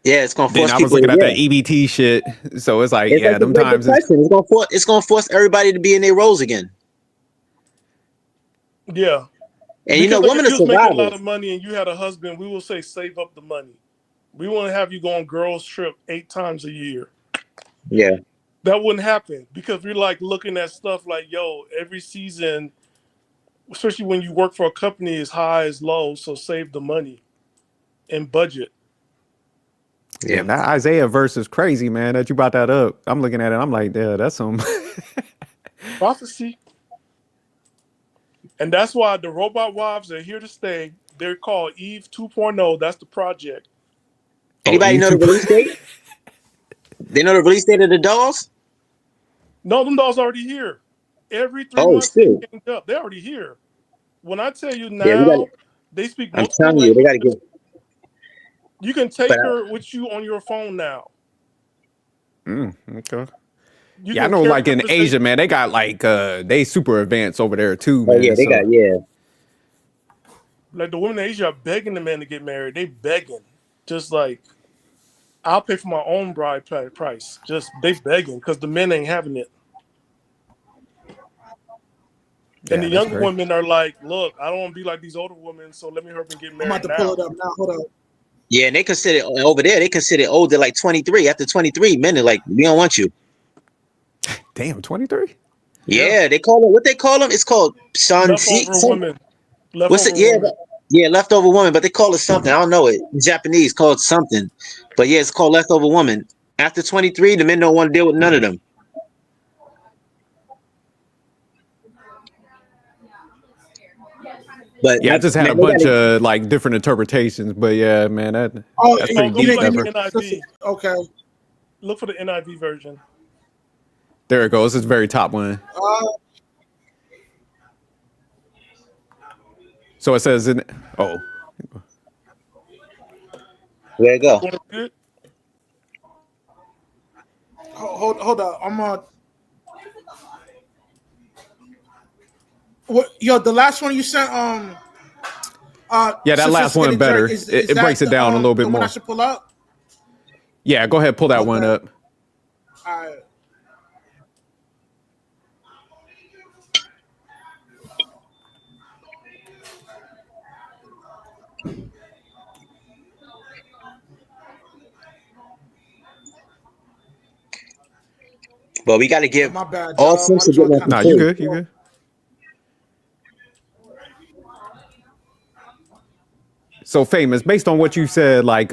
Yeah, it's gonna Then force I was people. looking at Yeah, that EBT shit. So it's like, it's yeah, like the them Great times is Depression. It's gonna force everybody to be in their roles again. Yeah. And Because like, if women are you was making a lot survivors. of money and you had a husband, we will say save up the money. We want to have you go on girls trip 8 times a year. Yeah. That wouldn't happen because we're like looking at stuff like, yo, every season, especially when you work for a company, is high as low, so save the money and budget. Yeah. damn, that Isaiah verse is crazy, man. That you brought that up. I'm looking at it. I'm like, yeah, that's some. Prophecy. And that's why the robot wives are here to stay. They're called Eve 2.0. That's the project. Anybody know the release date? They know the release date of the dolls? No, them dolls already here. Every 3 Oh months they shit. change up. They're already here. When I tell you Yeah, we got. now, they speak I'm multiple telling you, they got to languages. get. You can But take her with you on your phone now. Okay. You Yeah, I can know, carry like in Asia, conversation. man, they got like they super advanced over there too, oh yeah, man. they got So Like, the women in Asia are begging the men to get married. They begging. Just like, I'll pay for my own bride price. Just they begging because the men ain't having it. And yeah, the that's younger great. women are like, look, I don't want to be like these older women, so let me hurry up and get I'm about married to pull now. it up now. Hold on. yeah, and they consider over there. They consider older like 23. After 23, men are like, we don't want you. Damn, 23. Yeah. Yeah, they call it what they call them. It's called shanji. Leftover women. What's it? Leftover Yeah, women. yeah, leftover woman, but they call it something. I don't know it. In Japanese, called something. But yeah, it's called leftover woman. After 23, the men don't want to deal with none of them. But Yeah, I just had a man, they bunch gotta. of like different interpretations, but yeah, man, Oh, that's No, pretty go you for deep, didn't give like me the Pepper. NIV. okay. Look for the NIV version. There it goes. It's the very top one. Uh, So it says in. Oh, There you go. You want to read it? hold up. I'm on. Yo, the last one you sent, Yeah, that Sisters last Get one It Jerk, better. is It breaks that it down a little bit the one I more. should pull up? Yeah, go ahead, pull that one Okay. up. All right. But we got to Yeah, give my bad, all y'all. My sense of joint getting kind for of Nah, you free. good. You good. So famous, based on what you said, like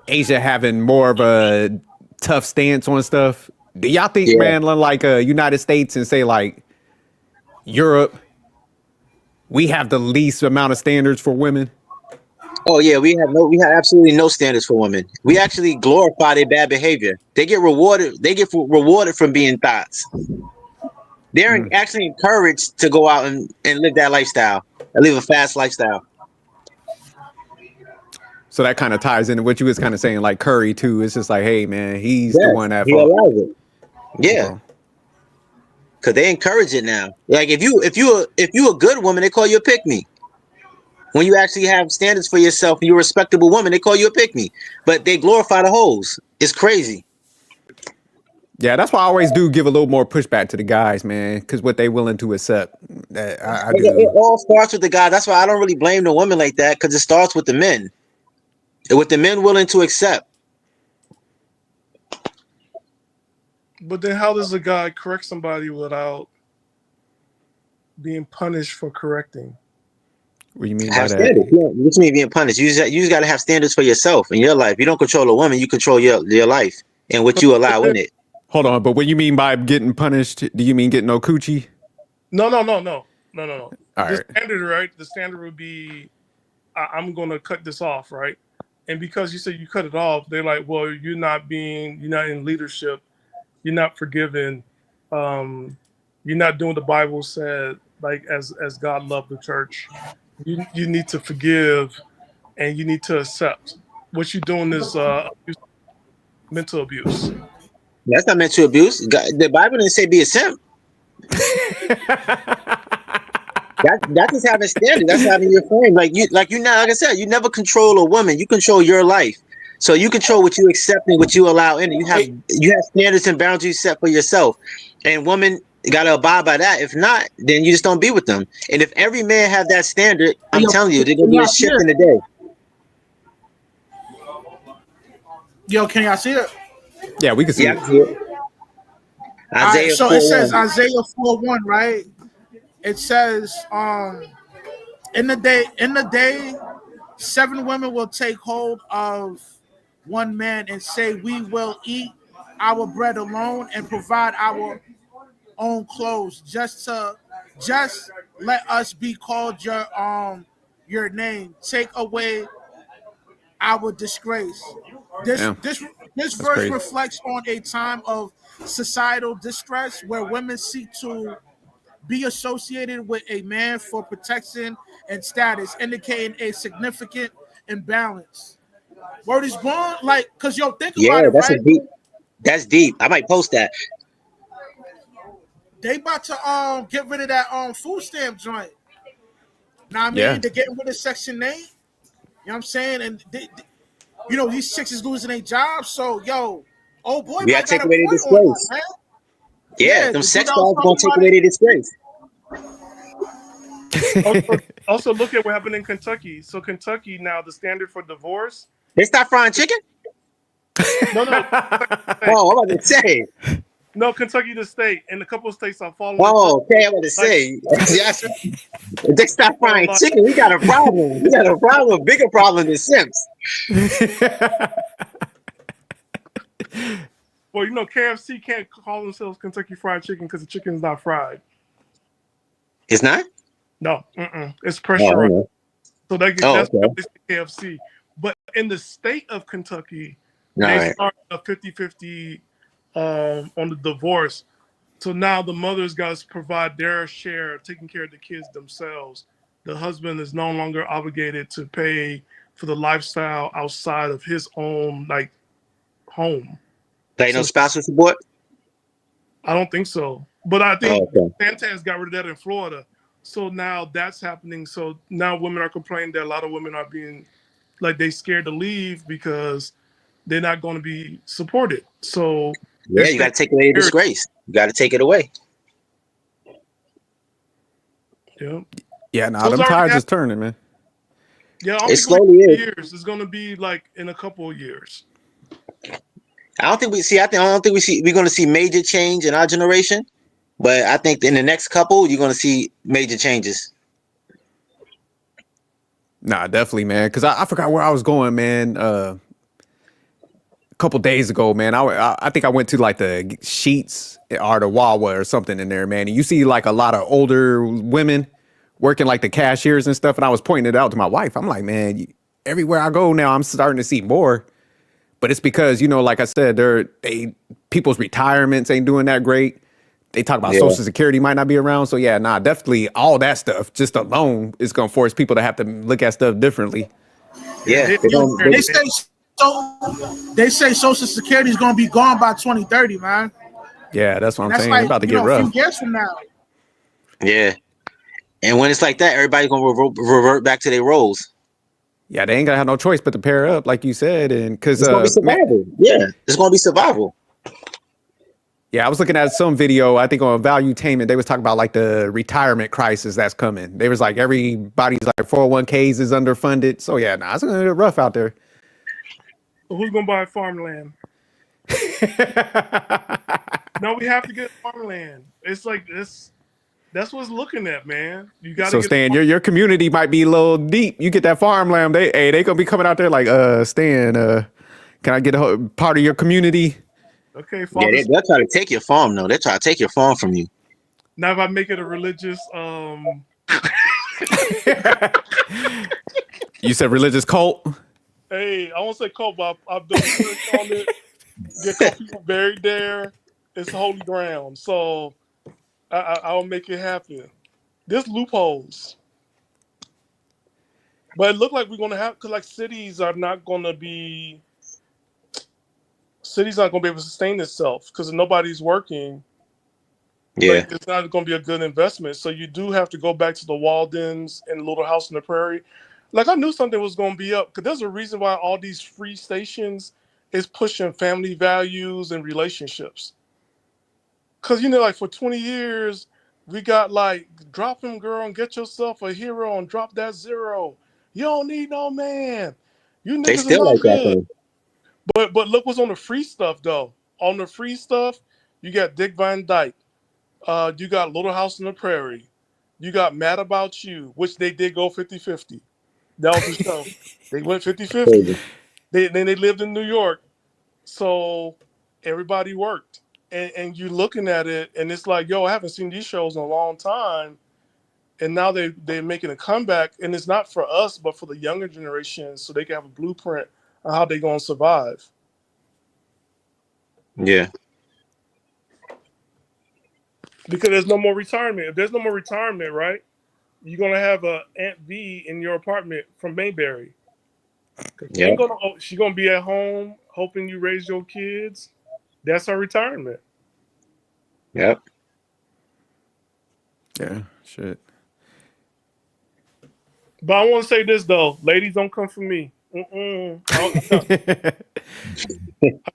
Asia having more of a tough stance on stuff. Do y'all think, Yeah. man, like United States and say like Europe, we have the least amount of standards for women? Oh yeah, we have absolutely no standards for women. We actually glorify their bad behavior. They get rewarded. They get rewarded from being thoughts. They're Mm. actually encouraged to go out and live that lifestyle and live a fast lifestyle. So that kind of ties into what you was kind of saying, like Curry too. It's just like, hey man, he's the Yes, one that he fought. allows it. Yeah, Okay. because they encourage it now. Like if you a good woman, they call you a pick me. When you actually have standards for yourself and you're a respectable woman, they call you a pick me. But they glorify the hoes. It's crazy. Yeah, that's why I always do give a little more pushback to the guys, man, because what they willing to accept. I It do. all starts with the guy. That's why I don't really blame the women like that because it starts with the men. With the men willing to accept. But then, how does a guy correct somebody without being punished for correcting? What do you mean by Have that? standards. What you mean being punished? You just got to have standards for yourself in your life. You don't control a woman. You control your life and what But, you but allow then, in it. Hold on, but what you mean by getting punished? Do you mean getting no coochie? no. All The right. standard, right? The standard would be, I'm going to cut this off, right? And because you said you cut it off, they're like, well, you're not in leadership, you're not forgiving, um, you're not doing the Bible said, like as God loved the church. You need to forgive and you need to accept. What you're doing is mental abuse. That's not mental abuse. The Bible didn't say be a simp. That's just having standards. That's having your frame. Like I said, you never control a woman. You control your life. So you control what you accept and what you allow in. Hey, You have standards and boundaries set for yourself. And women gotta abide by that. If not, then you just don't be with them. And if every man have that standard, hey, I'm yo, telling you, there's gonna can be a y'all see shift it? in the day. Yo, can y'all see it? Yeah, we can see Yeah, I it. can see it. All right, Isaiah so it says 4:1. Isaiah 4:1, right? It says, in the day, 7 women will take hold of one man and say, we will eat our bread alone and provide our own clothes, just let us be called your name. Take away our disgrace. This Damn, this this that's verse crazy. reflects on a time of societal distress where women seek to be associated with a man for protection and status, indicating a significant imbalance. Word is born, like, cause yo, think Yeah, about it, that's a right? deep. That's deep. I might post that. They about to get rid of that food stamp joint. Know what I Yeah, mean? They're getting rid of Section 8. You know what I'm saying? And these chicks is losing their jobs. So yo, old boy We gotta might got take a away their point on that, disgrace. man. Yeah, Yeah, them the dude sex I was dolls gonna talking take about away it. their disgrace. Also look at what happened in Kentucky. So Kentucky now the standard for divorce. They stop frying chicken. No, Oh, I'm about to say. no, Kentucky the state, and a couple of states are following through. Oh, okay. I'm about to Like, say. Yes. If they stop so frying like, chicken, we got a problem. We got a problem, a bigger problem than Sims. well, KFC can't call themselves Kentucky Fried Chicken because the chicken is not fried. It's not. No, it's Oh, I pressurized. know. So Oh, that's why okay. they say KFC. But in the state of Kentucky, All they right. started a 50-50 on the divorce. So now the mother's got to provide their share of taking care of the kids themselves. The husband is no longer obligated to pay for the lifestyle outside of his own home. Like no So spousal support. I don't think so. But I think okay. Santas got rid of that in Florida. So now that's happening. So now women are complaining that a lot of women are being like they scared to leave because they're not going to be supported. So they're Yeah, you staying got to take away the here. disgrace. You got to take it away. Yeah. Yeah, nah, So it's them already tides is happening. turning, man. Yeah, I don't It think it's gonna slowly be is. years. It's gonna be like in a couple of years. I don't think we see. I don't think we're going to see major change in our generation. But I think in the next couple, you're going to see major changes. Nah, definitely, man. Because I forgot where I was going, man. A couple days ago, man. I think I went to like the Sheets or the Wawa or something in there, man. And you see like a lot of older women working like the cashiers and stuff. And I was pointing it out to my wife. I'm like, man, everywhere I go now, I'm starting to see more. But it's because, you know, like I said, people's retirements ain't doing that great. They talk about Yeah, Social Security might not be around. So yeah, nah, definitely all that stuff just alone is gonna force people to have to look at stuff differently. Yeah, yeah. they They're don't going. care. They say they say Social Security is gonna be gone by 2030, man. Yeah, that's what And I'm that's saying. It's like, about to you get know, a few rough. years from now. Yeah, and when it's like that, everybody's going to revert back to their roles. Yeah, they ain't gonna have no choice but to pair up, like you said, and because It's going to be man, survival. Yeah, it's going to be survival. yeah, I was looking at some video. I think on Valuetainment, they was talking about like the retirement crisis that's coming. They was like everybody's like 401ks is underfunded. So yeah, nah, it's gonna get rough out there. So who's gonna buy farmland? No, we have to get farmland. It's like this. That's what's looking at, man. You got to So get. Stan, your community might be a little deep. You get that farmland, they gonna be coming out there like, Stan, can I get part of your community? Okay, Yeah, father. they'll try to take your farm, though. They'll try to take your farm from you. Now, if I make it a religious, You said religious cult. hey, I won't say cult, but I've done research on it. Get a couple people buried there. It's holy ground, so I'll make it happen. There's loopholes, but it looked like we're gonna have because like cities not gonna be able to sustain itself because nobody's working. Yeah, Like it's not going to be a good investment. So you do have to go back to the Waldens and Little House on the Prairie. Like I knew something was going to be up because there's a reason why all these free stations is pushing family values and relationships. Because you know, like for 20 years, we got like drop him, girl, and get yourself a hero and drop that zero. You don't need no man. You they niggas are still no like that good. though. But look what's on the free stuff though. On the free stuff, you got Dick Van Dyke. You got Little House on the Prairie. You got Mad About You, which they did go 50-50. That was the show. They went 50-50. Crazy. Then they lived in New York. So everybody worked. And you're looking at it, and it's like, yo, I haven't seen these shows in a long time. And now they're making a comeback. And it's not for us, but for the younger generation, so they can have a blueprint on how they're going to survive. Yeah, Because there's no more retirement. If there's no more retirement, right? You're gonna have a Aunt V in your apartment from Mayberry. She yeah, ain't gonna. She gonna be at home hoping you raise your kids. That's her retirement. yeah. Yeah, shit. But I want to say this though, ladies, don't come for me. I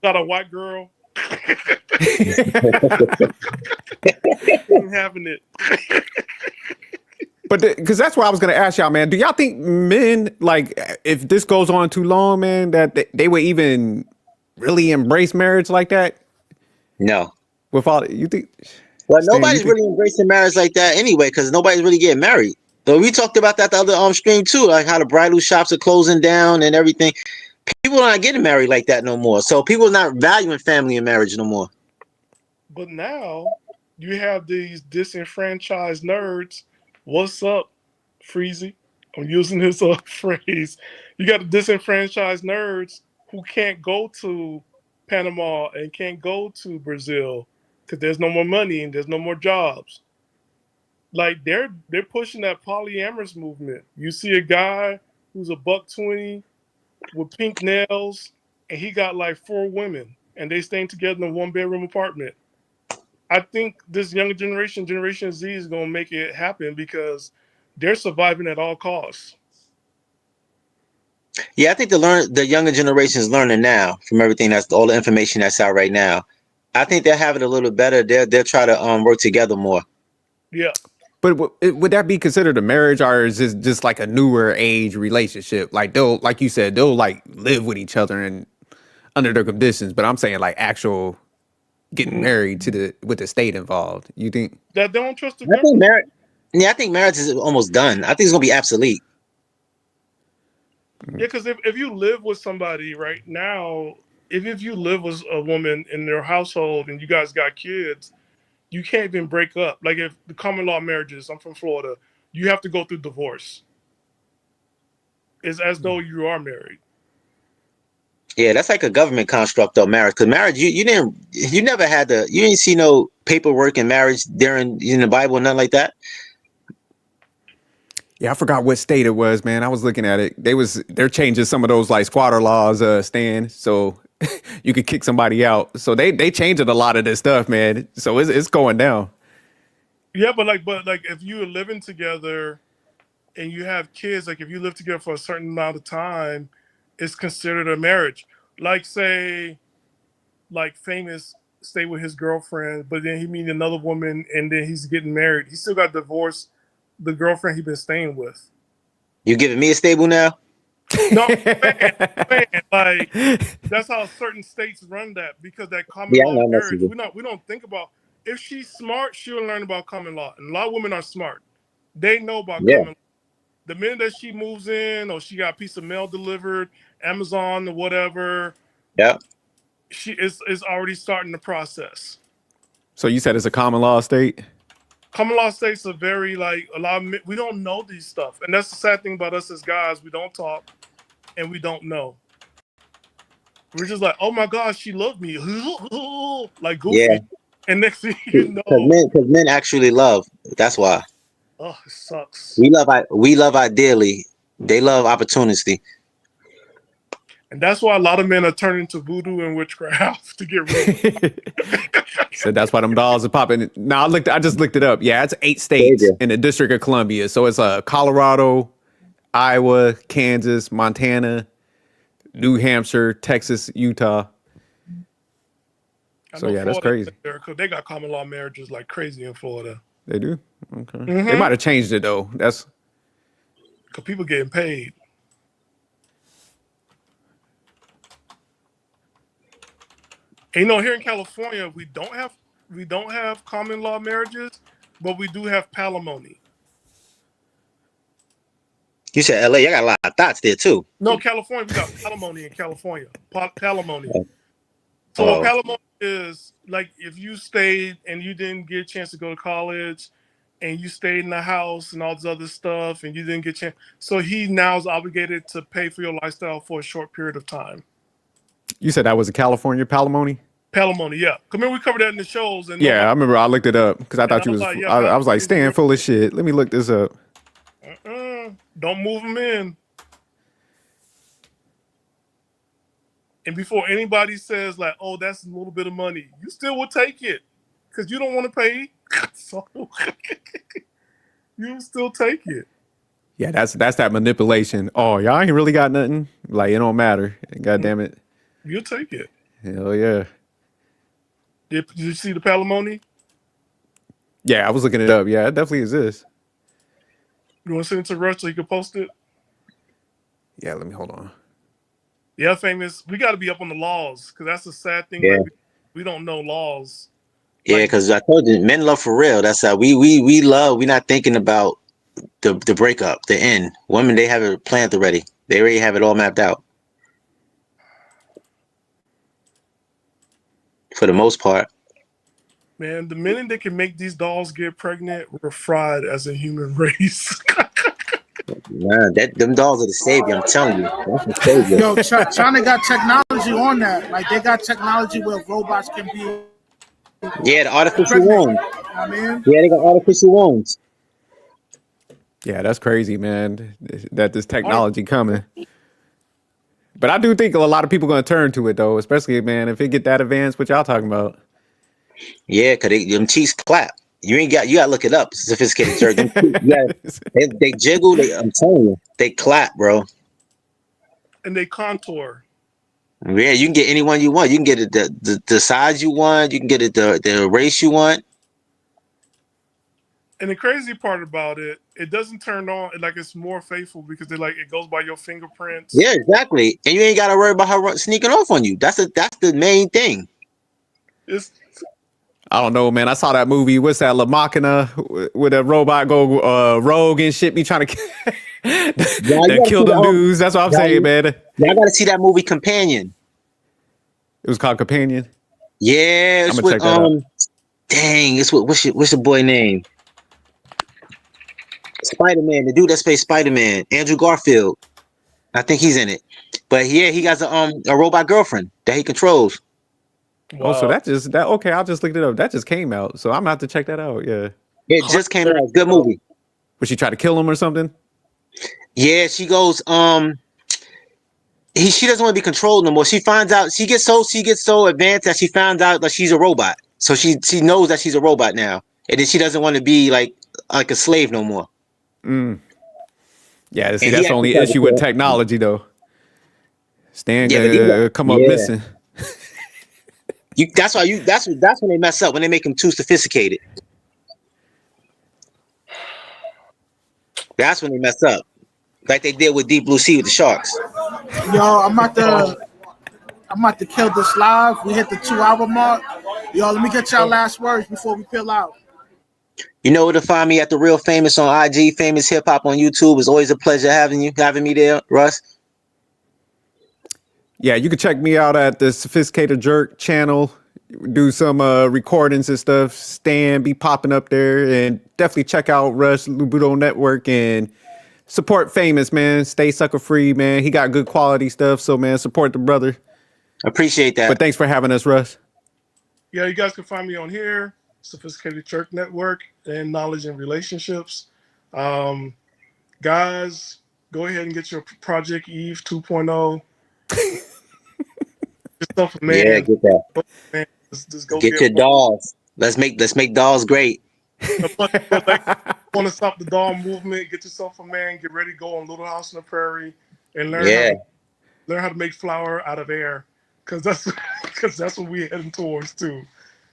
got a white girl. Ain't having it. But because that's what I was gonna ask y'all, man. Do y'all think men, like, if this goes on too long, man, that they would even really embrace marriage like that? No. With all you think, Well, Stan? You nobody's think? really embracing marriage like that anyway, because nobody's really getting married. So we talked about that the other stream too, like how the bridal shops are closing down and everything. People are not getting married like that no more. So people are not valuing family and marriage no more. But now you have these disenfranchised nerds. What's up, Freezy? I'm using his phrase. You got the disenfranchised nerds who can't go to Panama and can't go to Brazil because there's no more money and there's no more jobs. Like they're pushing that polyamorous movement. You see a guy who's a buck 20 with pink nails, and he got like 4 women, and they staying together in a 1-bedroom apartment. I think this younger generation, Generation Z, is going to make it happen because they're surviving at all costs. Yeah, I think the younger generation is learning now from everything that's all the information that's out right now. I think they'll have it a little better. They'll try to work together more. Yeah. But would that be considered a marriage, or is this just like a newer age relationship? Like they'll, like you said, they'll like live with each other and under their conditions. But I'm saying like actual getting married with the state involved. You think That they don't trust the I think government. marriage. Yeah, I think marriage is almost done. I think it's gonna be obsolete. Yeah, because if you live with somebody right now, if you live with a woman in their household and you guys got kids, you can't even break up. Like if the common law marriages, I'm from Florida, you have to go through divorce. It's as though you are married. Yeah, that's like a government construct though, marriage. Because marriage, you didn't see no paperwork in marriage during in the Bible, nothing like that. Yeah, I forgot what state it was, man. I was looking at it. They're changing some of those like squatter laws, Stan, so you could kick somebody out. So they changing a lot of this stuff, man. So it's going down. Yeah, but if you're living together and you have kids, like if you live together for a certain amount of time, it's considered a marriage. Like say, like Famous stay with his girlfriend, but then he meet another woman and then he's getting married. He still got divorced the girlfriend he been staying with. You giving me a stable now? No, man, like that's how certain states run that because that common Yeah, I law know that's marriage. you. We don't think about if she's smart, she'll learn about common law. And a lot of women are smart. They know about Yeah. common law. The minute that she moves in or she got a piece of mail delivered, Amazon or whatever, Yeah. she is already starting the process. So you said it's a common law state? Common law states are very like a lot of we don't know these stuff. And that's the sad thing about us as guys. We don't talk and we don't know. We're just like, oh my gosh, she loved me. Like Goofy. Yeah. And next thing you know, Because men actually love. That's why oh, it sucks. we love ideally. They love opportunity. And that's why a lot of men are turning to voodoo and witchcraft to get rid of So that's why them dolls are popping. Now I just looked it up. Yeah, it's 8 states in the District of Columbia. So it's Colorado, Iowa, Kansas, Montana, New Hampshire, Texas, Utah. So yeah, that's crazy. They got common law marriages like crazy in Florida. They do? Okay. They might have changed it though. That's because people getting paid. And, here in California, we don't have common law marriages, but we do have palimony. You said LA, I got a lot of thoughts there too. No, California, we got palimony in California. Palimony. So palimony is like if you stayed and you didn't get a chance to go to college and you stayed in the house and all this other stuff and you didn't get a chance. So he now is obligated to pay for your lifestyle for a short period of time. You said that was a California palimony? Palimony, yeah. Come here, we covered that in the shows. And yeah, I remember I looked it up because I thought you was. Like, yeah, I was like, Stan full of shit. Let me look this up. Don't move them in. And before anybody says like, "Oh, that's a little bit of money," you still will take it because you don't want to pay. So you still take it. Yeah, that's that manipulation. Oh, y'all ain't really got nothing. Like it don't matter. God damn it. You'll take it. Hell yeah. Did you see the palimony? Yeah, I was looking it up. Yeah, it definitely exists. You want to send it to Rush so he can post it? Yeah, let me hold on. Yeah, Famous. We got to be up on the laws because that's the sad thing. Yeah. Like, we don't know laws. Yeah, because I told you, men love for real. That's how we love. We're not thinking about the breakup, the end. Women, they have it planned already. They already have it all mapped out. For the most part. Man, the minute they can make these dolls get pregnant, we're fried as a human race. Nah, them dolls are the savior. I'm telling you, that's the savior. Yo, China got technology on that. Like they got technology where robots can be. Yeah, the artificial wombs. I mean, yeah, they got artificial wombs. Yeah, that's crazy, man. That this technology coming. But I do think a lot of people going to turn to it though, especially man if it get that advanced. What y'all talking about? Yeah, cause them cheeks clap. You gotta look it up. Sophisticated jerk. Them cheeks, they jiggle. I'm telling you, they clap, bro. And they contour. Yeah, you can get anyone you want. You can get it the size you want. You can get it the race you want. And the crazy part about it, it doesn't turn on like it's more faithful because it goes by your fingerprints. Yeah, exactly. And you ain't gotta worry about her sneaking off on you. That's the main thing. I don't know, man. I saw that movie. What's that? La Machina, with a robot go rogue and shit. Be trying to kill them dudes. That's what I'm saying, man. Yeah, I gotta see that movie Companion. It was called Companion. Yeah, it's with dang, it's with what's your boy name? Spider-Man, the dude that plays Spider-Man, Andrew Garfield. I think he's in it. But yeah, he got a robot girlfriend that he controls. Wow. Oh, so okay, I'll just look it up. That just came out. So I'm gonna have to check that out. Yeah. It just came out. Good movie. Would she try to kill him or something? Yeah, she goes, she doesn't want to be controlled no more. She finds out she gets so advanced that she found out that she's a robot. So she knows that she's a robot now. And then she doesn't want to be like a slave no more. Mm. Yeah, see, that's the only issue with technology, though. Stan come up missing. That's when they mess up, when they make them too sophisticated. That's when they mess up, like they did with Deep Blue Sea with the sharks. Yo, I'm about to kill this live. We hit the 2-hour mark. Yo, let me get y'all last words before we peel out. You know where to find me at The Real Famous on IG, Famous Hip Hop on YouTube. It's always a pleasure having me there, Russ. Yeah, you can check me out at the Sophisticated Jerk channel. Do some recordings and stuff. Stan be popping up there, and definitely check out Russ Lubuto Network and support Famous, man. Stay sucker free, man. He got good quality stuff, so man, support the brother. Appreciate that. But thanks for having us, Russ. Yeah, you guys can find me on here, Sophisticated Jerk Network, and Knowledge and Relationships. Guys, go ahead and get your Project Eve 2.0. Yourself a man. Yeah, get that. Man, just go get your dolls. Let's make dolls great. Want to stop the doll movement? Get yourself a man. Get ready to go on Little House on the Prairie and learn how to make flour out of air, because that's what we're heading towards too.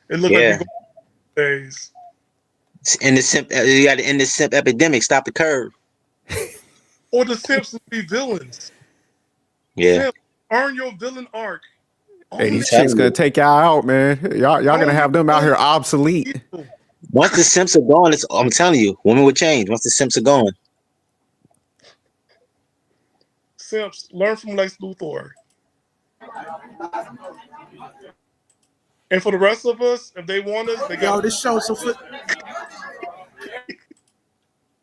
It looks like we go days. In the simp, you got to end the simp epidemic. Stop the curve. Or the simps will be villains. Yeah. Simp, earn your villain arc. Hey, these chicks gonna take y'all out, man. Y'all gonna have them out here obsolete. Once the simps are gone, I'm telling you, women will change. Once the simps are gone. Simps, learn from Lex Luthor. And for the rest of us, if they want us, they got. Yo, this show's so.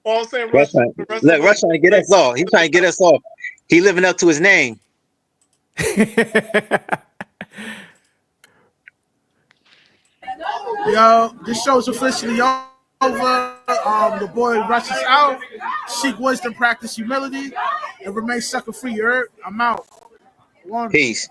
All I'm saying, Russ trying to get us off. He's trying to get us off. He living up to his name. Yo, this show's officially over. The boy Russ is out. Seek wisdom, practice humility, and remain sucker free. I'm out. Peace.